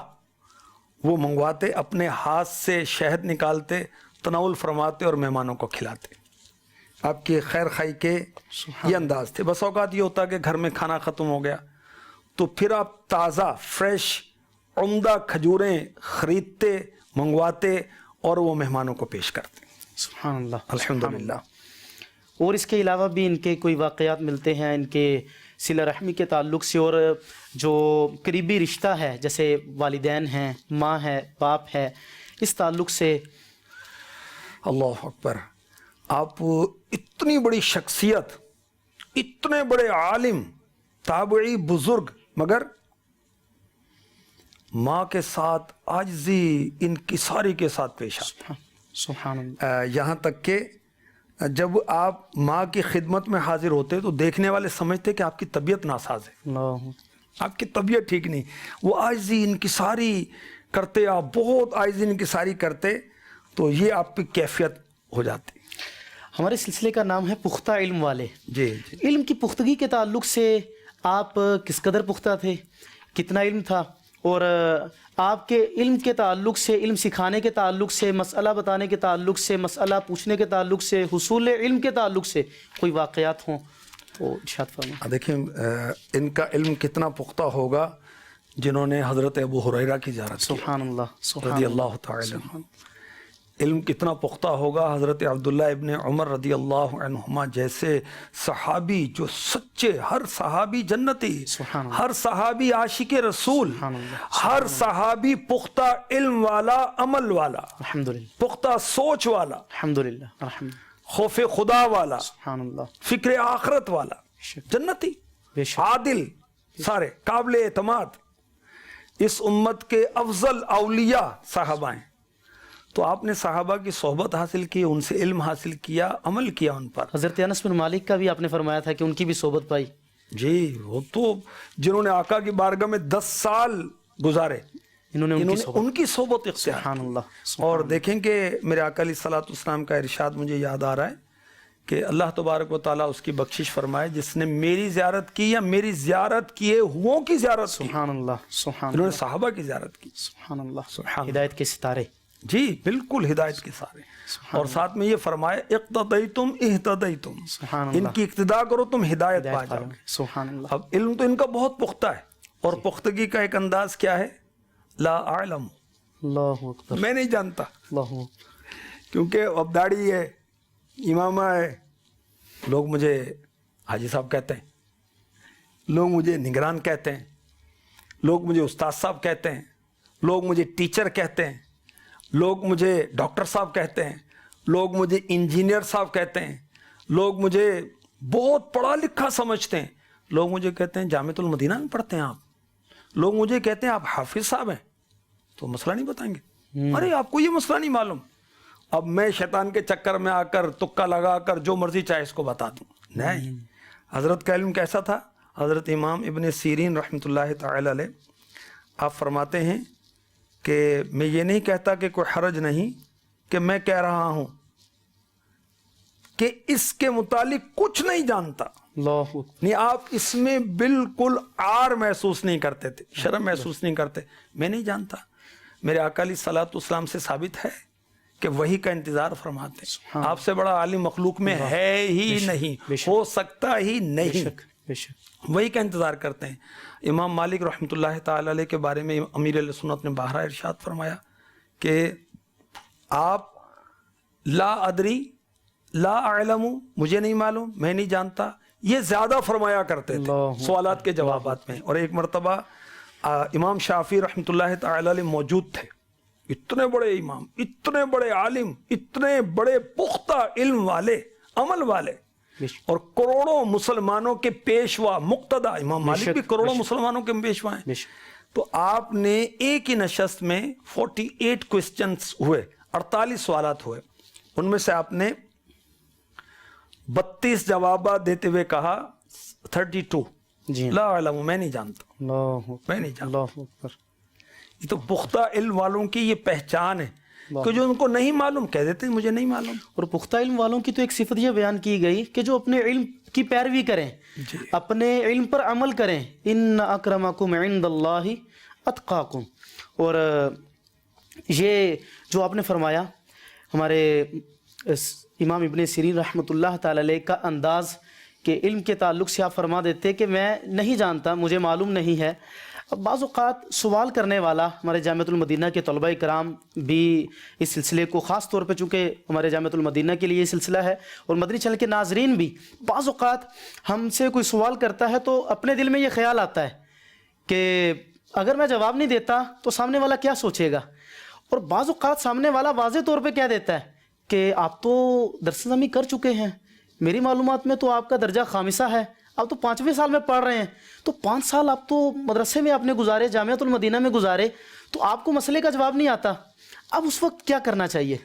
وہ منگواتے، اپنے ہاتھ سے شہد نکالتے، تناول فرماتے اور مہمانوں کو کھلاتے. آپ کی خیر خائی کے یہ انداز تھے. بس اوقات یہ ہوتا کہ گھر میں کھانا ختم ہو گیا تو پھر آپ تازہ فریش عمدہ کھجوریں خریدتے منگواتے اور وہ مہمانوں کو پیش کرتے. سبحان اللہ. الحمدللہ. اور اس کے علاوہ بھی ان کے کوئی واقعات ملتے ہیں ان کے صلہ رحمی کے تعلق سے، اور جو قریبی رشتہ ہے جیسے والدین ہیں، ماں ہے، باپ ہے، اس تعلق سے. اللہ اکبر. آپ اتنی بڑی شخصیت، اتنے بڑے عالم، تابعی بزرگ، مگر ماں کے ساتھ عاجزی انکساری کے ساتھ پیش آتے. سبحان اللہ. یہاں تک کہ جب آپ ماں کی خدمت میں حاضر ہوتے تو دیکھنے والے سمجھتے کہ آپ کی طبیعت ناساز ہے، اللہ. آپ کی طبیعت ٹھیک نہیں. وہ عاجزی انکساری کرتے، آپ بہت عاجزی انکساری کرتے تو یہ آپ کی کیفیت ہو جاتی. ہمارے سلسلے کا نام ہے پختہ علم والے. جی جی. علم کی پختگی کے تعلق سے آپ کس قدر پختہ تھے، کتنا علم تھا، اور آپ کے علم کے تعلق سے، علم سکھانے کے تعلق سے، مسئلہ بتانے کے تعلق سے، مسئلہ پوچھنے کے تعلق سے، حصول علم کے تعلق سے کوئی واقعات ہوں تو ارشاد فرمائیں. دیکھیں ان کا علم کتنا پختہ ہوگا جنہوں نے حضرت ابو ہریرہ کی زیارت کی سبحان اللہ. سبحان رضی اللہ تعالی عنہ. علم کتنا پختہ ہوگا حضرت عبداللہ ابن عمر رضی اللہ عنہما جیسے صحابی جو سچے، ہر صحابی جنتی، سبحان اللہ. ہر صحابی عاشق رسول، سبحان اللہ. ہر صحابی پختہ علم والا، عمل والا، الحمدللہ. پختہ سوچ والا، الحمدللہ. الحمدللہ. خوف خدا والا، سبحان اللہ. فکر آخرت والا، جنتی، بے شک. عادل، سارے قابل اعتماد. اس امت کے افضل اولیاء صحابہ ہیں. تو آپ نے صحابہ کی صحبت حاصل کی، ان سے علم حاصل کیا، عمل کیا ان پر. حضرت انس بن مالک کا بھی آپ نے فرمایا تھا کہ ان کی بھی صحبت پائی. جی، وہ تو جنہوں نے آقا کی بارگاہ میں 10 سال گزارے، انہوں نے ان کی صحبت اختیار. سبحان اللہ. اور دیکھیں کہ میرے آقا علیہ الصلوۃ والسلام کا ارشاد مجھے یاد آ رہا ہے کہ اللہ تبارک و تعالیٰ اس کی بخشش فرمائے جس نے میری زیارت کی یا میری زیارت کیے ہوں کی زیارت کی. سبحان اللہ. سبحان انہوں نے اللہ. صحابہ کی زیارت کی. سبحان اللہ. سبحان ہدایت کے ستارے. جی بالکل، ہدایت کے سارے. اور ساتھ میں یہ فرمایا اقتدیتم اہتدیتم، سبحان ان اللہ. کی اقتداء کرو تم ہدایت پا جاؤ. سبحان اللہ. اب علم تو ان کا بہت پختہ ہے، اور پختگی کا ایک انداز کیا ہے؟ لا اعلم، اللہ اکبر. میں نہیں جانتا. اللہ. کیونکہ اب داڑھی ہے، امامہ ہے، لوگ مجھے حاجی صاحب کہتے ہیں، لوگ مجھے نگران کہتے ہیں، لوگ مجھے استاد صاحب کہتے ہیں، لوگ مجھے ٹیچر کہتے ہیں، لوگ مجھے ڈاکٹر صاحب کہتے ہیں، لوگ مجھے انجینئر صاحب کہتے ہیں، لوگ مجھے بہت پڑھا لکھا سمجھتے ہیں، لوگ مجھے کہتے ہیں جامعۃ المدینہ میں پڑھتے ہیں آپ، لوگ مجھے کہتے ہیں آپ حافظ صاحب ہیں، تو مسئلہ نہیں بتائیں گے. ارے آپ کو یہ مسئلہ نہیں معلوم. اب میں شیطان کے چکر میں آ کر تکا لگا کر جو مرضی چاہے اس کو بتا دوں؟ نہیں. حضرت کا علم کیسا تھا؟ حضرت امام ابن سیرین رحمۃ اللہ تعالی علیہ آپ فرماتے ہیں کہ میں یہ نہیں کہتا کہ کوئی حرج نہیں کہ میں کہہ رہا ہوں کہ اس کے متعلق کچھ نہیں جانتا. اللہ. نہیں، آپ اس میں بالکل عار محسوس نہیں کرتے تھے، شرم محسوس نہیں کرتے. میں نہیں جانتا. میرے آقا علیہ الصلوۃ والسلام سے ثابت ہے کہ وحی کا انتظار فرماتے ہیں. آپ سے بڑا عالم مخلوق میں ہے ہی نہیں، ہو سکتا ہی نہیں. بے شک. وہی کا انتظار کرتے ہیں. امام مالک رحمۃ اللہ تعالی علیہ کے بارے میں امیر علیہ سنت نے بہرا ارشاد فرمایا کہ آپ لا ادری لا اعلم، مجھے نہیں معلوم، میں نہیں جانتا، یہ زیادہ فرمایا کرتے تھے سوالات کے جوابات میں. اور ایک مرتبہ امام شافعی رحمۃ اللہ تعالی علیہ موجود تھے. اتنے بڑے امام، اتنے بڑے عالم، اتنے بڑے پختہ علم والے، عمل والے، اور کروڑوں مسلمانوں کے پیشوا مقتدا. امام مالک بھی کروڑوں مسلمانوں کے پیشوا ہیں. تو آپ نے ایک ہی نشست میں 48 کوسچنز ہوئے، 48 سوالات ہوئے. ان میں سے آپ نے 32 جوابات دیتے ہوئے کہا 32 جی لا علم، میں نہیں جانتا، میں نہیں جانتا. اللہ اکبر. یہ تو پختہ علم والوں کی یہ پہچان ہے کہ جو ان کو نہیں معلوم کہہ دیتے ہیں مجھے نہیں معلوم. اور پختہ علم والوں کی تو ایک صفت یہ بیان کی گئی کہ جو اپنے علم کی پیروی کریں، اپنے علم پر عمل کریں. ان اکرمکم عند اللہ اتقاکم. اور یہ جو آپ نے فرمایا ہمارے امام ابن سیرین رحمۃ اللہ تعالی علیہ کا انداز کہ علم کے تعلق سے آپ فرما دیتے کہ میں نہیں جانتا، مجھے معلوم نہیں ہے۔ بعض اوقات سوال کرنے والا، ہمارے جامعۃ المدینہ کے طلبہ کرام بھی اس سلسلے کو خاص طور پہ، چونکہ ہمارے جامعۃ المدینہ کے لیے یہ سلسلہ ہے اور مدنی چینل کے ناظرین بھی، بعض اوقات ہم سے کوئی سوال کرتا ہے تو اپنے دل میں یہ خیال آتا ہے کہ اگر میں جواب نہیں دیتا تو سامنے والا کیا سوچے گا، اور بعض اوقات سامنے والا واضح طور پہ کہہ دیتا ہے کہ آپ تو درس نظمی کر چکے ہیں، میری معلومات میں تو آپ کا درجہ خامسہ ہے، آپ تو 5ویں سال میں پڑھ رہے ہیں، تو 5 سال آپ تو مدرسے میں آپ نے گزارے، جامعۃ المدینہ میں گزارے، تو آپ کو مسئلے کا جواب نہیں آتا، اب اس وقت کیا کرنا چاہیے؟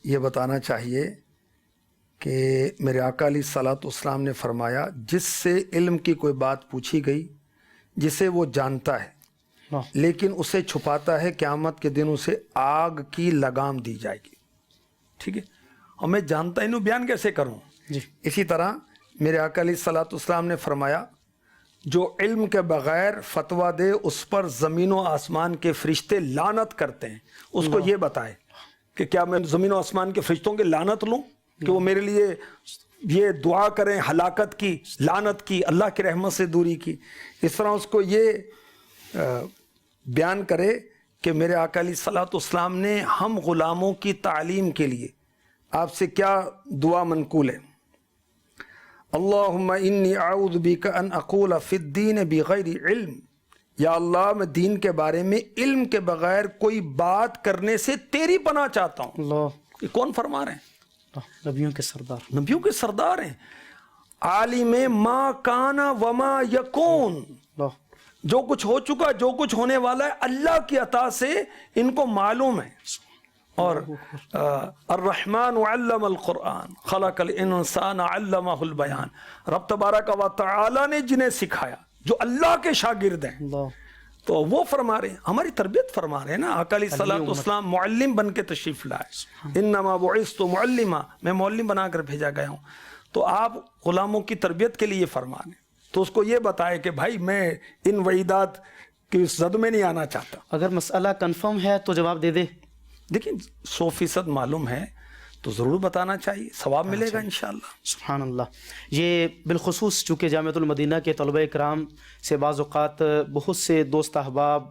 یہ بتانا چاہیے کہ میرے آقا علیہ الصلوۃ والسلام نے فرمایا جس سے علم کی کوئی بات پوچھی گئی جسے وہ جانتا ہے لیکن اسے چھپاتا ہے، قیامت کے دن اسے آگ کی لگام دی جائے گی۔ ٹھیک ہے، اور میں جانتا انہوں بیان کیسے کروں؟ جی، اسی طرح میرے آقا علیہ الصلوۃ والسلام نے فرمایا جو علم کے بغیر فتویٰ دے اس پر زمین و آسمان کے فرشتے لعنت کرتے ہیں، اس کو یہ بتائے کہ کیا میں زمین و آسمان کے فرشتوں کی لعنت لوں کہ وہ میرے لیے یہ دعا کریں ہلاکت کی، لعنت کی، اللہ کی رحمت سے دوری کی؟ اس طرح اس کو یہ بیان کرے کہ میرے آقا علیہ الصلوۃ والسلام نے ہم غلاموں کی تعلیم کے لیے آپ سے کیا دعا منقول ہے؟ اللہم انی اعوذ بک ان اقول فی الدین بغیر علم، یا اللہ میں دین کے بارے میں علم کے بغیر کوئی بات کرنے سے تیری پناہ چاہتا ہوں۔ اللہ، یہ کون فرما رہے ہیں؟ نبیوں کے سردار، نبیوں کے سردار ہیں، عالم ما کان وما یکون، اللہ، جو کچھ ہو چکا، جو کچھ ہونے والا ہے، اللہ کی عطا سے ان کو معلوم ہے۔ اور الرحمن علم القرآن خلق الانسان علمہ البیان، رب تبارک و تعالی نے جنہیں سکھایا، جو اللہ کے شاگرد ہیں، اللہ، تو وہ فرما رہے ہیں، ہماری تربیت فرما رہے ہیں نا۔ آقا علیہ الصلوۃ والسلام معلم بن کے تشریف لائے، انما بعثت معلما، میں معلم بنا کر بھیجا گیا ہوں، تو آپ غلاموں کی تربیت کے لیے فرما رہے ہیں، تو اس کو یہ بتائے کہ بھائی میں ان وعیدات کی زد میں نہیں آنا چاہتا۔ اگر مسئلہ کنفرم ہے تو جواب دے دے۔ دیکھیں 100% معلوم ہے تو ضرور بتانا چاہیے، ثواب ملے گا انشاءاللہ۔ سبحان اللہ۔ یہ بالخصوص چونکہ جامعۃ المدینہ کے طلبہ کرام سے بعض اوقات بہت سے دوست احباب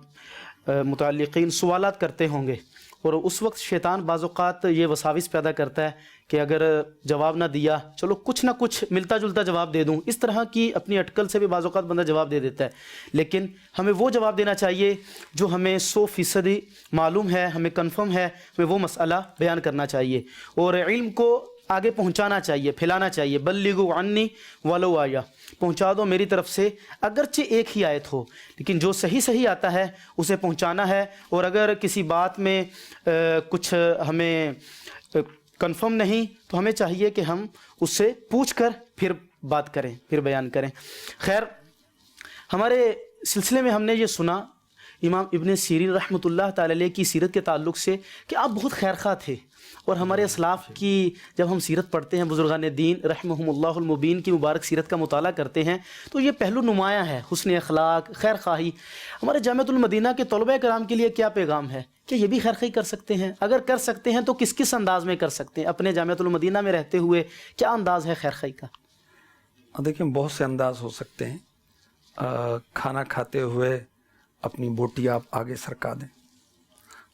متعلقین سوالات کرتے ہوں گے، اور اس وقت شیطان بعض اوقات یہ وساوس پیدا کرتا ہے کہ اگر جواب نہ دیا، چلو کچھ نہ کچھ ملتا جلتا جواب دے دوں، اس طرح کی اپنی اٹکل سے بھی بعض اوقات بندہ جواب دے دیتا ہے، لیکن ہمیں وہ جواب دینا چاہیے جو ہمیں 100% معلوم ہے، ہمیں کنفرم ہے، ہمیں وہ مسئلہ بیان کرنا چاہیے اور علم کو آگے پہنچانا چاہیے، پھیلانا چاہیے۔ بلغوا عنی ولو آیا، پہنچا دو میری طرف سے اگرچہ ایک ہی آیت ہو، لیکن جو صحیح آتا ہے اسے پہنچانا ہے، اور اگر کسی بات میں کچھ ہمیں کنفرم نہیں تو ہمیں چاہیے کہ ہم اس سے پوچھ کر پھر بات کریں، پھر بیان کریں۔ خیر، ہمارے سلسلے میں ہم نے یہ سنا امام ابن سیرین رحمۃ اللہ تعالی علیہ کی سیرت کے تعلق سے کہ آپ بہت خیر خواہ تھے، اور ہمارے اسلاف کی جب ہم سیرت پڑھتے ہیں، بزرگان دین رحمہم اللہ المبین کی مبارک سیرت کا مطالعہ کرتے ہیں، تو یہ پہلو نمایاں ہے، حسن اخلاق، خیر خواہی۔ ہمارے جامعۃ المدینہ کے طلبہ کرام کے لیے کیا پیغام ہے کہ یہ بھی خیر خواہی کر سکتے ہیں؟ اگر کر سکتے ہیں تو کس کس انداز میں کر سکتے ہیں؟ اپنے جامعۃ المدینہ میں رہتے ہوئے کیا انداز ہے خیر خواہی کا؟ دیکھیں بہت سے انداز ہو سکتے ہیں۔ کھانا کھاتے ہوئے اپنی بوٹی آپ آگے سرکا دیں،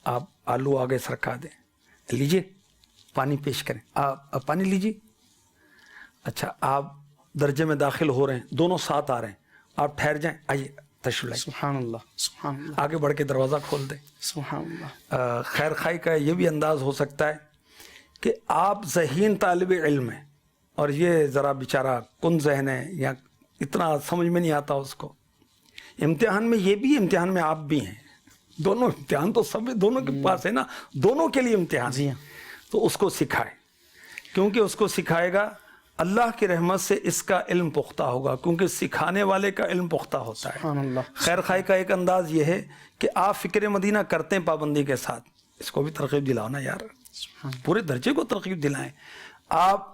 آپ آلو آگے سرکا دیں، لیجئے پانی پیش کریں، آپ پانی لیجئے۔ اچھا، آپ درجے میں داخل ہو رہے ہیں، دونوں ساتھ آ رہے ہیں، آپ ٹھہر جائیں، آئیے تشریف لائیں، سبحان اللہ، سبحان اللہ، آگے بڑھ کے دروازہ کھول دیں۔ سبحان اللہ۔ خیر خواہی کا یہ بھی انداز ہو سکتا ہے کہ آپ ذہین طالب علم ہیں اور یہ ذرا بیچارہ کن ذہن ہے، یا اتنا سمجھ میں نہیں آتا اس کو، امتحان میں یہ بھی، امتحان میں آپ بھی ہیں، دونوں امتحان تو سب دونوں کے پاس ہے نا، دونوں کے لیے امتحان جی ہے، ہاں۔ تو اس کو سکھائے، کیونکہ اس کو سکھائے گا اللہ کی رحمت سے اس کا علم پختہ ہوگا، کیونکہ سکھانے والے کا علم پختہ ہوتا ہے۔ سبحان اللہ۔ خیر خواہی کا ایک انداز یہ ہے کہ آپ فکر مدینہ کرتے ہیں پابندی کے ساتھ، اس کو بھی ترغیب دلاؤ نا یار، پورے درجے کو ترغیب دلائیں۔ آپ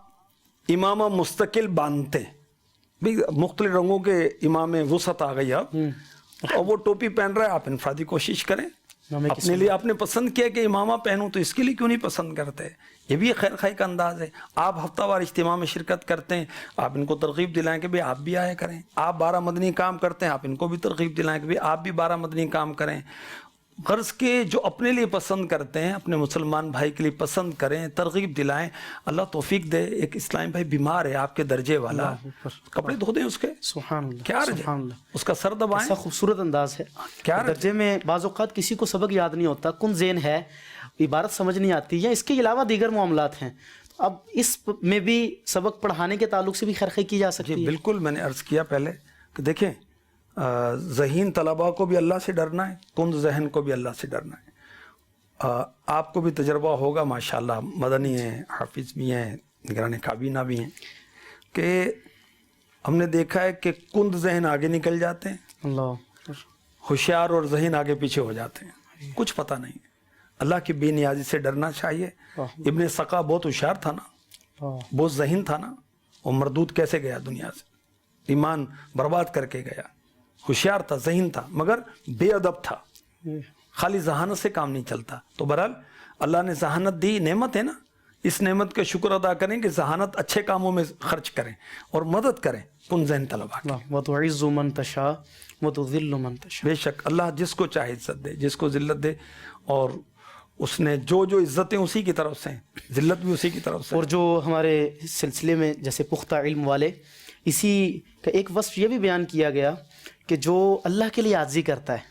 امامہ مستقل باندھتے ہیں، بھی مختلف رنگوں کے امام وسعت آ گئی اب، اور وہ ٹوپی پہن رہا ہے، آپ انفرادی کوشش کریں، اپنے لیے آپ نے پسند کیا کہ امامہ پہنوں تو اس کے لیے کیوں نہیں پسند کرتے؟ یہ بھی خیر خواہی کا انداز ہے. آپ ہفتہ وار اجتماع میں شرکت کرتے ہیں, آپ ان کو ترغیب دلائیں کہ بھئی آپ بھی آیا کریں. آپ 12 مدنی کام کرتے ہیں, آپ ان کو بھی ترغیب دلائیں کہ بھئی آپ بھی 12 مدنی کام کریں. غرض کے جو اپنے لیے پسند کرتے ہیں اپنے مسلمان بھائی کے لیے پسند کریں, ترغیب دلائیں. اللہ توفیق دے. ایک اسلامی بھائی بیمار ہے آپ کے درجے والا, کپڑے دھو دیں اس کے, سبحان اللہ, کیا عرض ہے, سبحان اللہ. اس کا سر دبائیں. ایسا خوبصورت انداز ہے. کیا درجے میں بعض اوقات کسی کو سبق یاد نہیں ہوتا, کن ذہن ہے, عبارت سمجھ نہیں آتی, یا اس کے علاوہ دیگر معاملات ہیں. اب اس میں بھی سبق پڑھانے کے تعلق سے بھی خیرخواہی کی جا سکتی ہے. بالکل, میں نے عرض کیا پہلے کہ دیکھیں ذہین طلباء کو بھی اللہ سے ڈرنا ہے, کند ذہن کو بھی اللہ سے ڈرنا ہے. آپ کو بھی تجربہ ہوگا ماشاءاللہ, مدنی ہیں, حافظ بھی ہیں, نگران کابینہ بھی ہیں, کہ ہم نے دیکھا ہے کہ کند ذہن آگے نکل جاتے ہیں, اللہ, ہوشیار اور ذہین آگے پیچھے ہو جاتے ہیں, کچھ پتہ نہیں. اللہ کی بے نیازی سے ڈرنا چاہیے. ابن سقا بہت ہوشیار تھا نا, بہت ذہین تھا نا, وہ مردود کیسے گیا دنیا سے, ایمان برباد کر کے گیا. ہوشیار تھا, ذہین تھا, مگر بے ادب تھا. خالی ذہانت سے کام نہیں چلتا. تو بہرحال اللہ نے ذہانت دی, نعمت ہے نا, اس نعمت کا شکر ادا کریں کہ ذہانت اچھے کاموں میں خرچ کریں اور مدد کریں کن ذہن طلباء کی. وَتُعِزُّ مَن تَشَاءُ وَتُذِلُّ مَن تَشَاءُ. بے شک اللہ جس کو چاہے عزت دے, جس کو ذلت دے, اور اس نے جو عزتیں اسی کی طرف سے ہیں, ذلت بھی اسی کی طرف سے. اور جو ہمارے سلسلے میں جیسے پختہ علم والے, اسی کا ایک وصف یہ بھی بیان کیا گیا کہ جو اللہ کے لیے عاجزی کرتا ہے,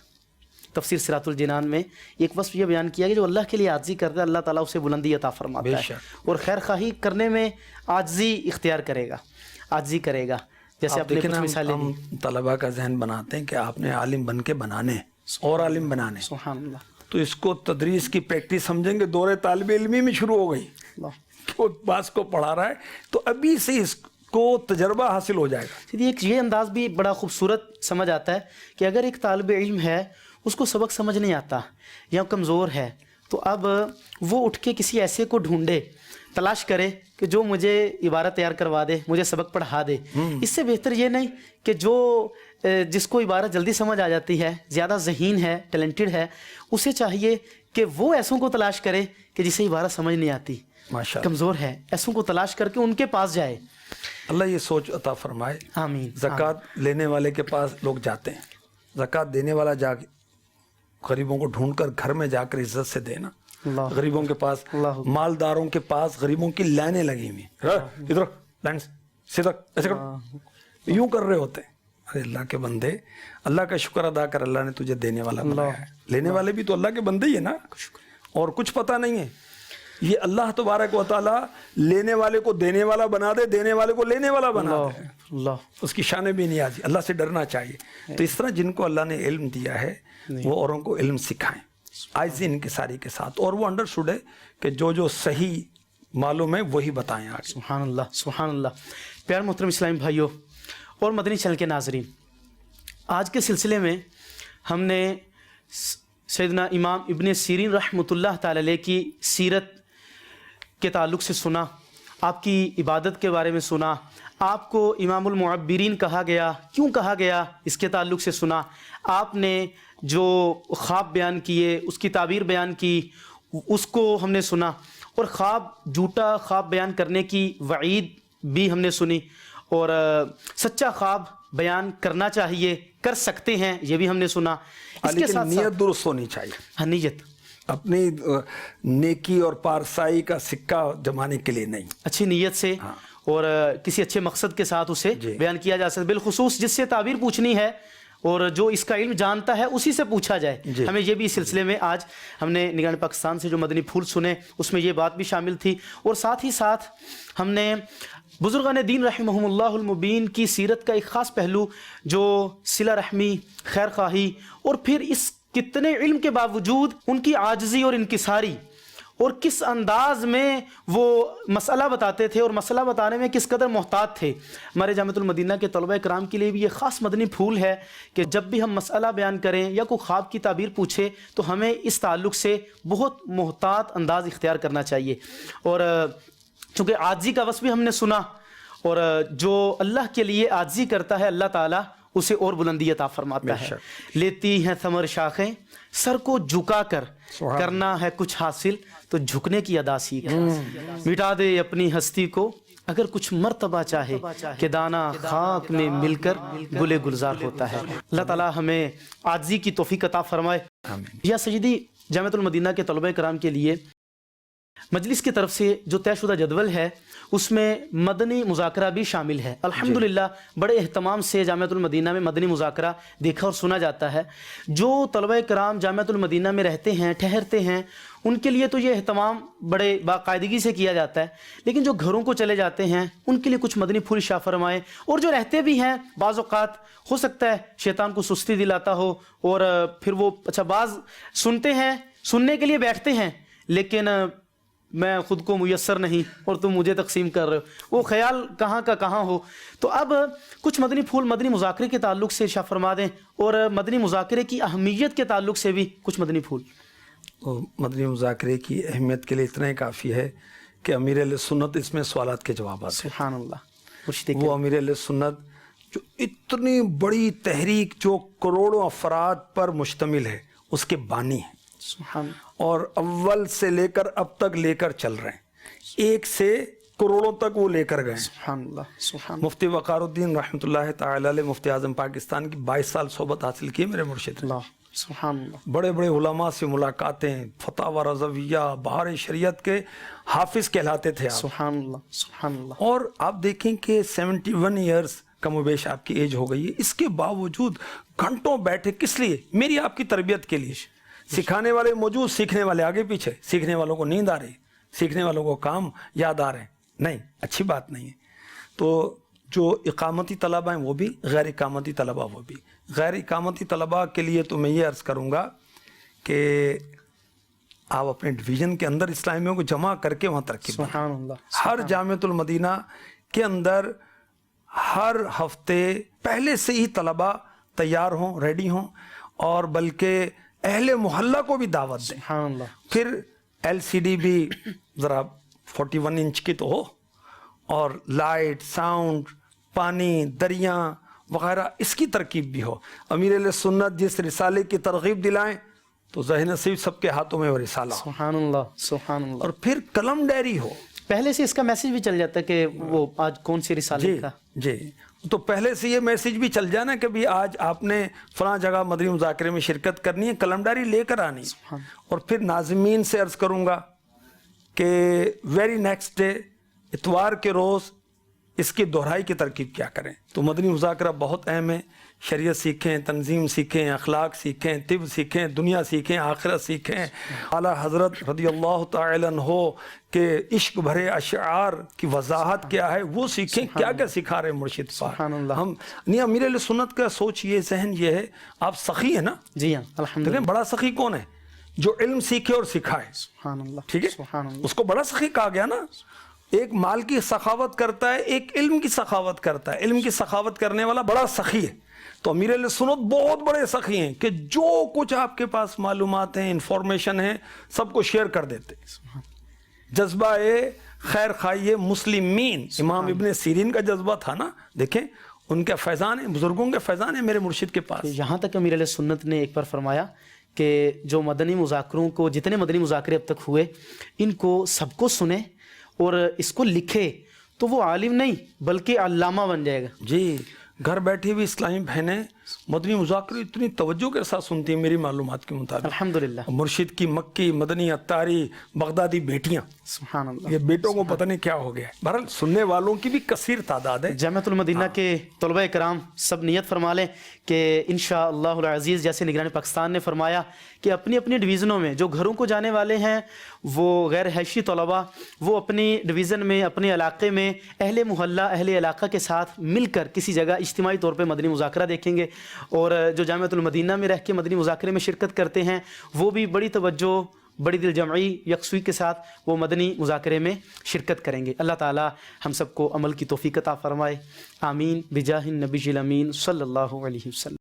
تفسیر صراط الجنان میں ایک وصف یہ بیان کیا کہ جو اللہ کے لیے عاجزی کرتا ہے اللہ تعالیٰ اسے بلندی عطا فرماتا ہے, اور خیر خواہی کرنے میں عاجزی اختیار کرے گا, عاجزی کرے گا. جیسے آپ نے کچھ مثالیں ہم طلباء کا ذہن بناتے ہیں کہ آپ نے عالم بن کے بنانے اور عالم بنانے, سبحان اللہ, تو اس کو تدریس کی پریکٹس سمجھیں گے دور طالب علمی میں شروع ہو گئی. وہ باس کو پڑھا رہا ہے تو ابھی سے اس کو تجربہ حاصل ہو جائے گا. ایک یہ انداز بھی بڑا خوبصورت سمجھ آتا ہے کہ اگر ایک طالب علم ہے, اس کو سبق سمجھ نہیں آتا یا کمزور ہے, تو اب وہ اٹھ کے کسی ایسے کو ڈھونڈے, تلاش کرے کہ جو مجھے عبارت تیار کروا دے, مجھے سبق پڑھا دے. اس سے بہتر یہ نہیں کہ جو جس کو عبارت جلدی سمجھ آ جاتی ہے, زیادہ ذہین ہے, ٹیلنٹڈ ہے, اسے چاہیے کہ وہ ایسوں کو تلاش کرے کہ جسے عبارت سمجھ نہیں آتی, کمزور ہے, ایسوں کو تلاش کر کے ان کے پاس جائے. اللہ یہ سوچ عطا فرمائے. آمین. زکوٰۃ لینے والے کے پاس لوگ جاتے ہیں, زکوٰۃ دینے والا جا کے غریبوں کو ڈھونڈ کر گھر میں جا کر عزت سے دینا. غریبوں کے پاس, مالداروں کے پاس غریبوں کی لائنیں لگی ہوئی ہیں, ادھر لائن سیدھا ایسے کر, یوں کر رہے ہوتے ہیں. ارے اللہ کے بندے, اللہ کا شکر ادا کر, اللہ نے تجھے دینے والا بنایا ہے. لینے والے بھی تو اللہ کے بندے ہی ہیں نا, اور کچھ پتہ نہیں ہے. یہ اللہ تبارک و تعالیٰ لینے والے کو دینے والا بنا دے, دینے والے کو لینے والا بنا دے. اس کی شان بھی نہیں آتی. اللہ سے ڈرنا چاہیے. تو اس طرح جن کو اللہ نے علم دیا ہے وہ اوروں کو علم سکھائیں عاجزی انکساری کے ساتھ, اور وہ انڈرسٹوڈ ہے کہ جو صحیح معلوم ہے وہی بتائیں آگے. سبحان اللہ, سبحان اللہ. پیار محترم اسلامی بھائیوں اور مدنی چینل کے ناظرین, آج کے سلسلے میں ہم نے سیدنا امام ابن سیرین رحمۃ اللہ تعالی علیہ کی سیرت کے تعلق سے سنا, آپ کی عبادت کے بارے میں سنا, آپ کو امام المعبرین کہا گیا, کیوں کہا گیا اس کے تعلق سے سنا, آپ نے جو خواب بیان کیے اس کی تعبیر بیان کی اس کو ہم نے سنا, اور جھوٹا خواب بیان کرنے کی وعید بھی ہم نے سنی, اور سچا خواب بیان کرنا چاہیے, کر سکتے ہیں, یہ بھی ہم نے سنا. اس کے ساتھ نیت درست ہونی چاہیے. نیت اپنی نیکی اور پارسائی کا سکہ جمانے کے لیے نہیں, اچھی نیت سے اور کسی اچھے مقصد کے ساتھ اسے بیان کیا جا سکتا. بالخصوص جس سے تعبیر پوچھنی ہے اور جو اس کا علم جانتا ہے اسی سے پوچھا جائے. ہمیں یہ بھی اس سلسلے میں آج ہم نے نگران پاکستان سے جو مدنی پھول سنے اس میں یہ بات بھی شامل تھی, اور ساتھ ہی ساتھ ہم نے بزرگان دین رحمہم اللہ المبین کی سیرت کا ایک خاص پہلو جو صلہ رحمی, خیر خواہی, اور پھر اس کتنے علم کے باوجود ان کی عاجزی اور انکساری, اور کس انداز میں وہ مسئلہ بتاتے تھے اور مسئلہ بتانے میں کس قدر محتاط تھے. ہمارے جامعۃ المدینہ کے طلبہ کرام کے لیے بھی یہ خاص مدنی پھول ہے کہ جب بھی ہم مسئلہ بیان کریں یا کوئی خواب کی تعبیر پوچھے تو ہمیں اس تعلق سے بہت محتاط انداز اختیار کرنا چاہیے. اور چونکہ عاجزی کا وصف بھی ہم نے سنا, اور جو اللہ کے لیے عاجزی کرتا ہے اللہ تعالیٰ اسے اور بلندی عطا فرماتا ہے. لیتی ہیں ثمر شاخیں سر کو جھکا کر، کرنا ہے کچھ حاصل تو جھکنے کی ادا سیکھ. مٹا دے اپنی ہستی کو اگر کچھ مرتبہ چاہے کہ دانا خاک میں مل کر گلے گلزار ہوتا ہے. اللہ تعالی ہمیں عاجزی کی توفیق عطا فرمائے. یا سیدی، جامعۃ المدینہ کے طلبہ کرام کے لیے مجلس کی طرف سے جو طے شدہ جدول ہے اس میں مدنی مذاکرہ بھی شامل ہے. الحمدللہ بڑے اہتمام سے جامعۃ المدینہ میں مدنی مذاکرہ دیکھا اور سنا جاتا ہے. جو طلبہ کرام جامعۃ المدینہ میں رہتے ہیں، ٹھہرتے ہیں، ان کے لیے تو یہ اہتمام بڑے باقاعدگی سے کیا جاتا ہے، لیکن جو گھروں کو چلے جاتے ہیں ان کے لیے کچھ مدنی پھول عطا فرمائیں. اور جو رہتے بھی ہیں بعض اوقات ہو سکتا ہے شیطان کو سستی دلاتا ہو اور پھر وہ بعض سنتے ہیں، سننے کے لیے بیٹھتے ہیں، لیکن میں خود کو میسر نہیں اور تم مجھے تقسیم کر رہے ہو، وہ خیال کہاں کا کہاں ہو. تو اب کچھ مدنی پھول مدنی مذاکرے کے تعلق سے ارشاد فرما دیں، اور مدنی مذاکرے کی اہمیت کے تعلق سے بھی کچھ مدنی پھول. مدنی مذاکرے کی اہمیت کے لیے اتنا ہی کافی ہے کہ امیر اہل سنت اس میں سوالات کے جوابات ہیں. سبحان اللہ. وہ امیر اہل سنت جو اتنی بڑی تحریک جو کروڑوں افراد پر مشتمل ہے اس کے بانی ہیں، سبحان اللہ. اور اول سے لے کر اب تک لے کر چل رہے ہیں، ایک سے کروڑوں تک وہ لے کر گئے. سبحان اللہ. سبحان مفتی وقار الدین رحمۃ اللہ تعالی علیہ، مفتی اعظم پاکستان کی 22 سال صحبت حاصل کی میرے مرشد. اللہ. سبحان اللہ. بڑے بڑے علماء سے ملاقاتیں، فتاوی رضویہ، بہار شریعت کے حافظ کہلاتے تھے آپ. سبحان اللہ. سبحان اللہ. اور آپ دیکھیں کہ 71 ایئرز کم و بیش آپ کی ایج ہو گئی ہے، اس کے باوجود گھنٹوں بیٹھے کس لیے؟ میری آپ کی تربیت کے لیے. سکھانے والے موجود، سیکھنے والے آگے پیچھے. سیکھنے والوں کو نیند آ رہی، سیکھنے والوں کو کام یاد آ رہے ہیں. نہیں، اچھی بات نہیں ہے. تو جو اقامتی طلبہ ہیں وہ بھی، غیر اقامتی طلبہ وہ بھی. غیر اقامتی طلبہ کے لیے تو میں یہ عرض کروں گا کہ آپ اپنے ڈویژن کے اندر اسلامیوں کو جمع کر کے وہاں ترقی. سبحان اللہ. ہر جامعۃ المدینہ کے اندر ہر ہفتے پہلے سے ہی طلبہ تیار ہوں، ریڈی ہوں، اور بلکہ اہل محلہ کو بھی دعوت دیں. سبحان اللہ. پھر LCD بھی ذرا 41 انچ کی تو ہو، اور لائٹ، ساؤنڈ، پانی، دریاں وغیرہ اس کی ترکیب بھی ہو. امیر علیہ سنت جس رسالے کی ترغیب دلائیں تو ذہن نصیب سب کے ہاتھوں میں وہ رسالہ ہو. سبحان اللہ. سبحان اللہ. اور پھر قلم ڈائری ہو. پہلے سے اس کا میسج بھی چل جاتا ہے کہ وہ آج کون سی رسالے کا. جی، تو پہلے سے یہ میسج بھی چل جانا کہ بھی آج آپ نے فلاں جگہ مدنی مذاکرے میں شرکت کرنی ہے، قلم ڈائری لے کر آنی. اور پھر ناظمین سے عرض کروں گا کہ ویری نیکسٹ ڈے، اتوار کے روز اس کی دہرائی کی ترکیب کیا کریں. تو مدنی مذاکرہ بہت اہم ہے. شریعت سیکھیں، تنظیم سیکھیں، اخلاق سیکھیں، طب سیکھیں، دنیا سیکھیں، آخرت سیکھیں. اعلیٰ حضرت رضی اللہ تعالی عنہ کہ عشق بھرے اشعار کی وضاحت کیا ہے وہ سیکھیں. کیا کیا سکھا رہے مرشد پاک. ہم نہیں، امیر علیہ سنت کا سوچ یہ، ذہن یہ ہے. آپ سخی ہیں نا؟ جی ہاں الحمدللہ. بڑا سخی کون ہے؟ جو علم سیکھے اور سکھائے. سبحان اللہ. ٹھیک ہے، سبحان اللہ. اس کو بڑا سخی کہا گیا نا. ایک مال کی سخاوت کرتا ہے، ایک علم کی سخاوت کرتا ہے. علم کی سخاوت کرنے والا بڑا سخی ہے. تو امیر علیہ سنت بہت بڑے سخی ہیں کہ جو کچھ آپ کے پاس معلومات ہیں، انفارمیشن ہیں، سب کو شیئر کر دیتے. جذبہ خیر خواہی مسلمین، امام ابن سیرین کا جذبہ تھا نا. دیکھیں ان کے فیضان ہیں، بزرگوں کے فیضان ہیں میرے مرشد کے پاس. یہاں تک امیر علیہ سنت نے ایک بار فرمایا کہ جو مدنی مذاکروں کو، جتنے مدنی مذاکرے اب تک ہوئے، ان کو سب کو سنے اور اس کو لکھے تو وہ عالم نہیں بلکہ علامہ بن جائے گا. جی، گھر بیٹھی ہوئی اسلامی بہنیں مدنی مذاکرے اتنی توجہ کے ساتھ سنتی ہیں میری معلومات کے مطابق. الحمدللہ. مرشد کی مکی، مدنی، اتاری، بغدادی بیٹیاں، سبحان اللہ. یہ بیٹوں کو پتہ نہیں کیا ہو گیا. بہرحال سننے والوں کی بھی کثیر تعداد ہے. جامعۃ المدینہ کے طلبہ کرام سب نیت فرما لیں کہ انشاءاللہ العزیز جیسے نگران پاکستان نے فرمایا کہ اپنی اپنی ڈویژنوں میں جو گھروں کو جانے والے ہیں وہ غیر حیشی طلبہ، وہ اپنی ڈویژن میں، اپنے علاقے میں اہل محلہ، اہل علاقہ کے ساتھ مل کر کسی جگہ اجتماعی طور پہ مدنی مذاکرہ دیکھیں گے. اور جو جامعۃ المدینہ میں رہ کے مدنی مذاکرے میں شرکت کرتے ہیں وہ بھی بڑی توجہ، بڑی دل جمعی، یکسوئی کے ساتھ وہ مدنی مذاکرے میں شرکت کریں گے. اللہ تعالی ہم سب کو عمل کی توفیق عطا فرمائے. آمین بجاہ النبی الامین صلی اللہ علیہ وسلم.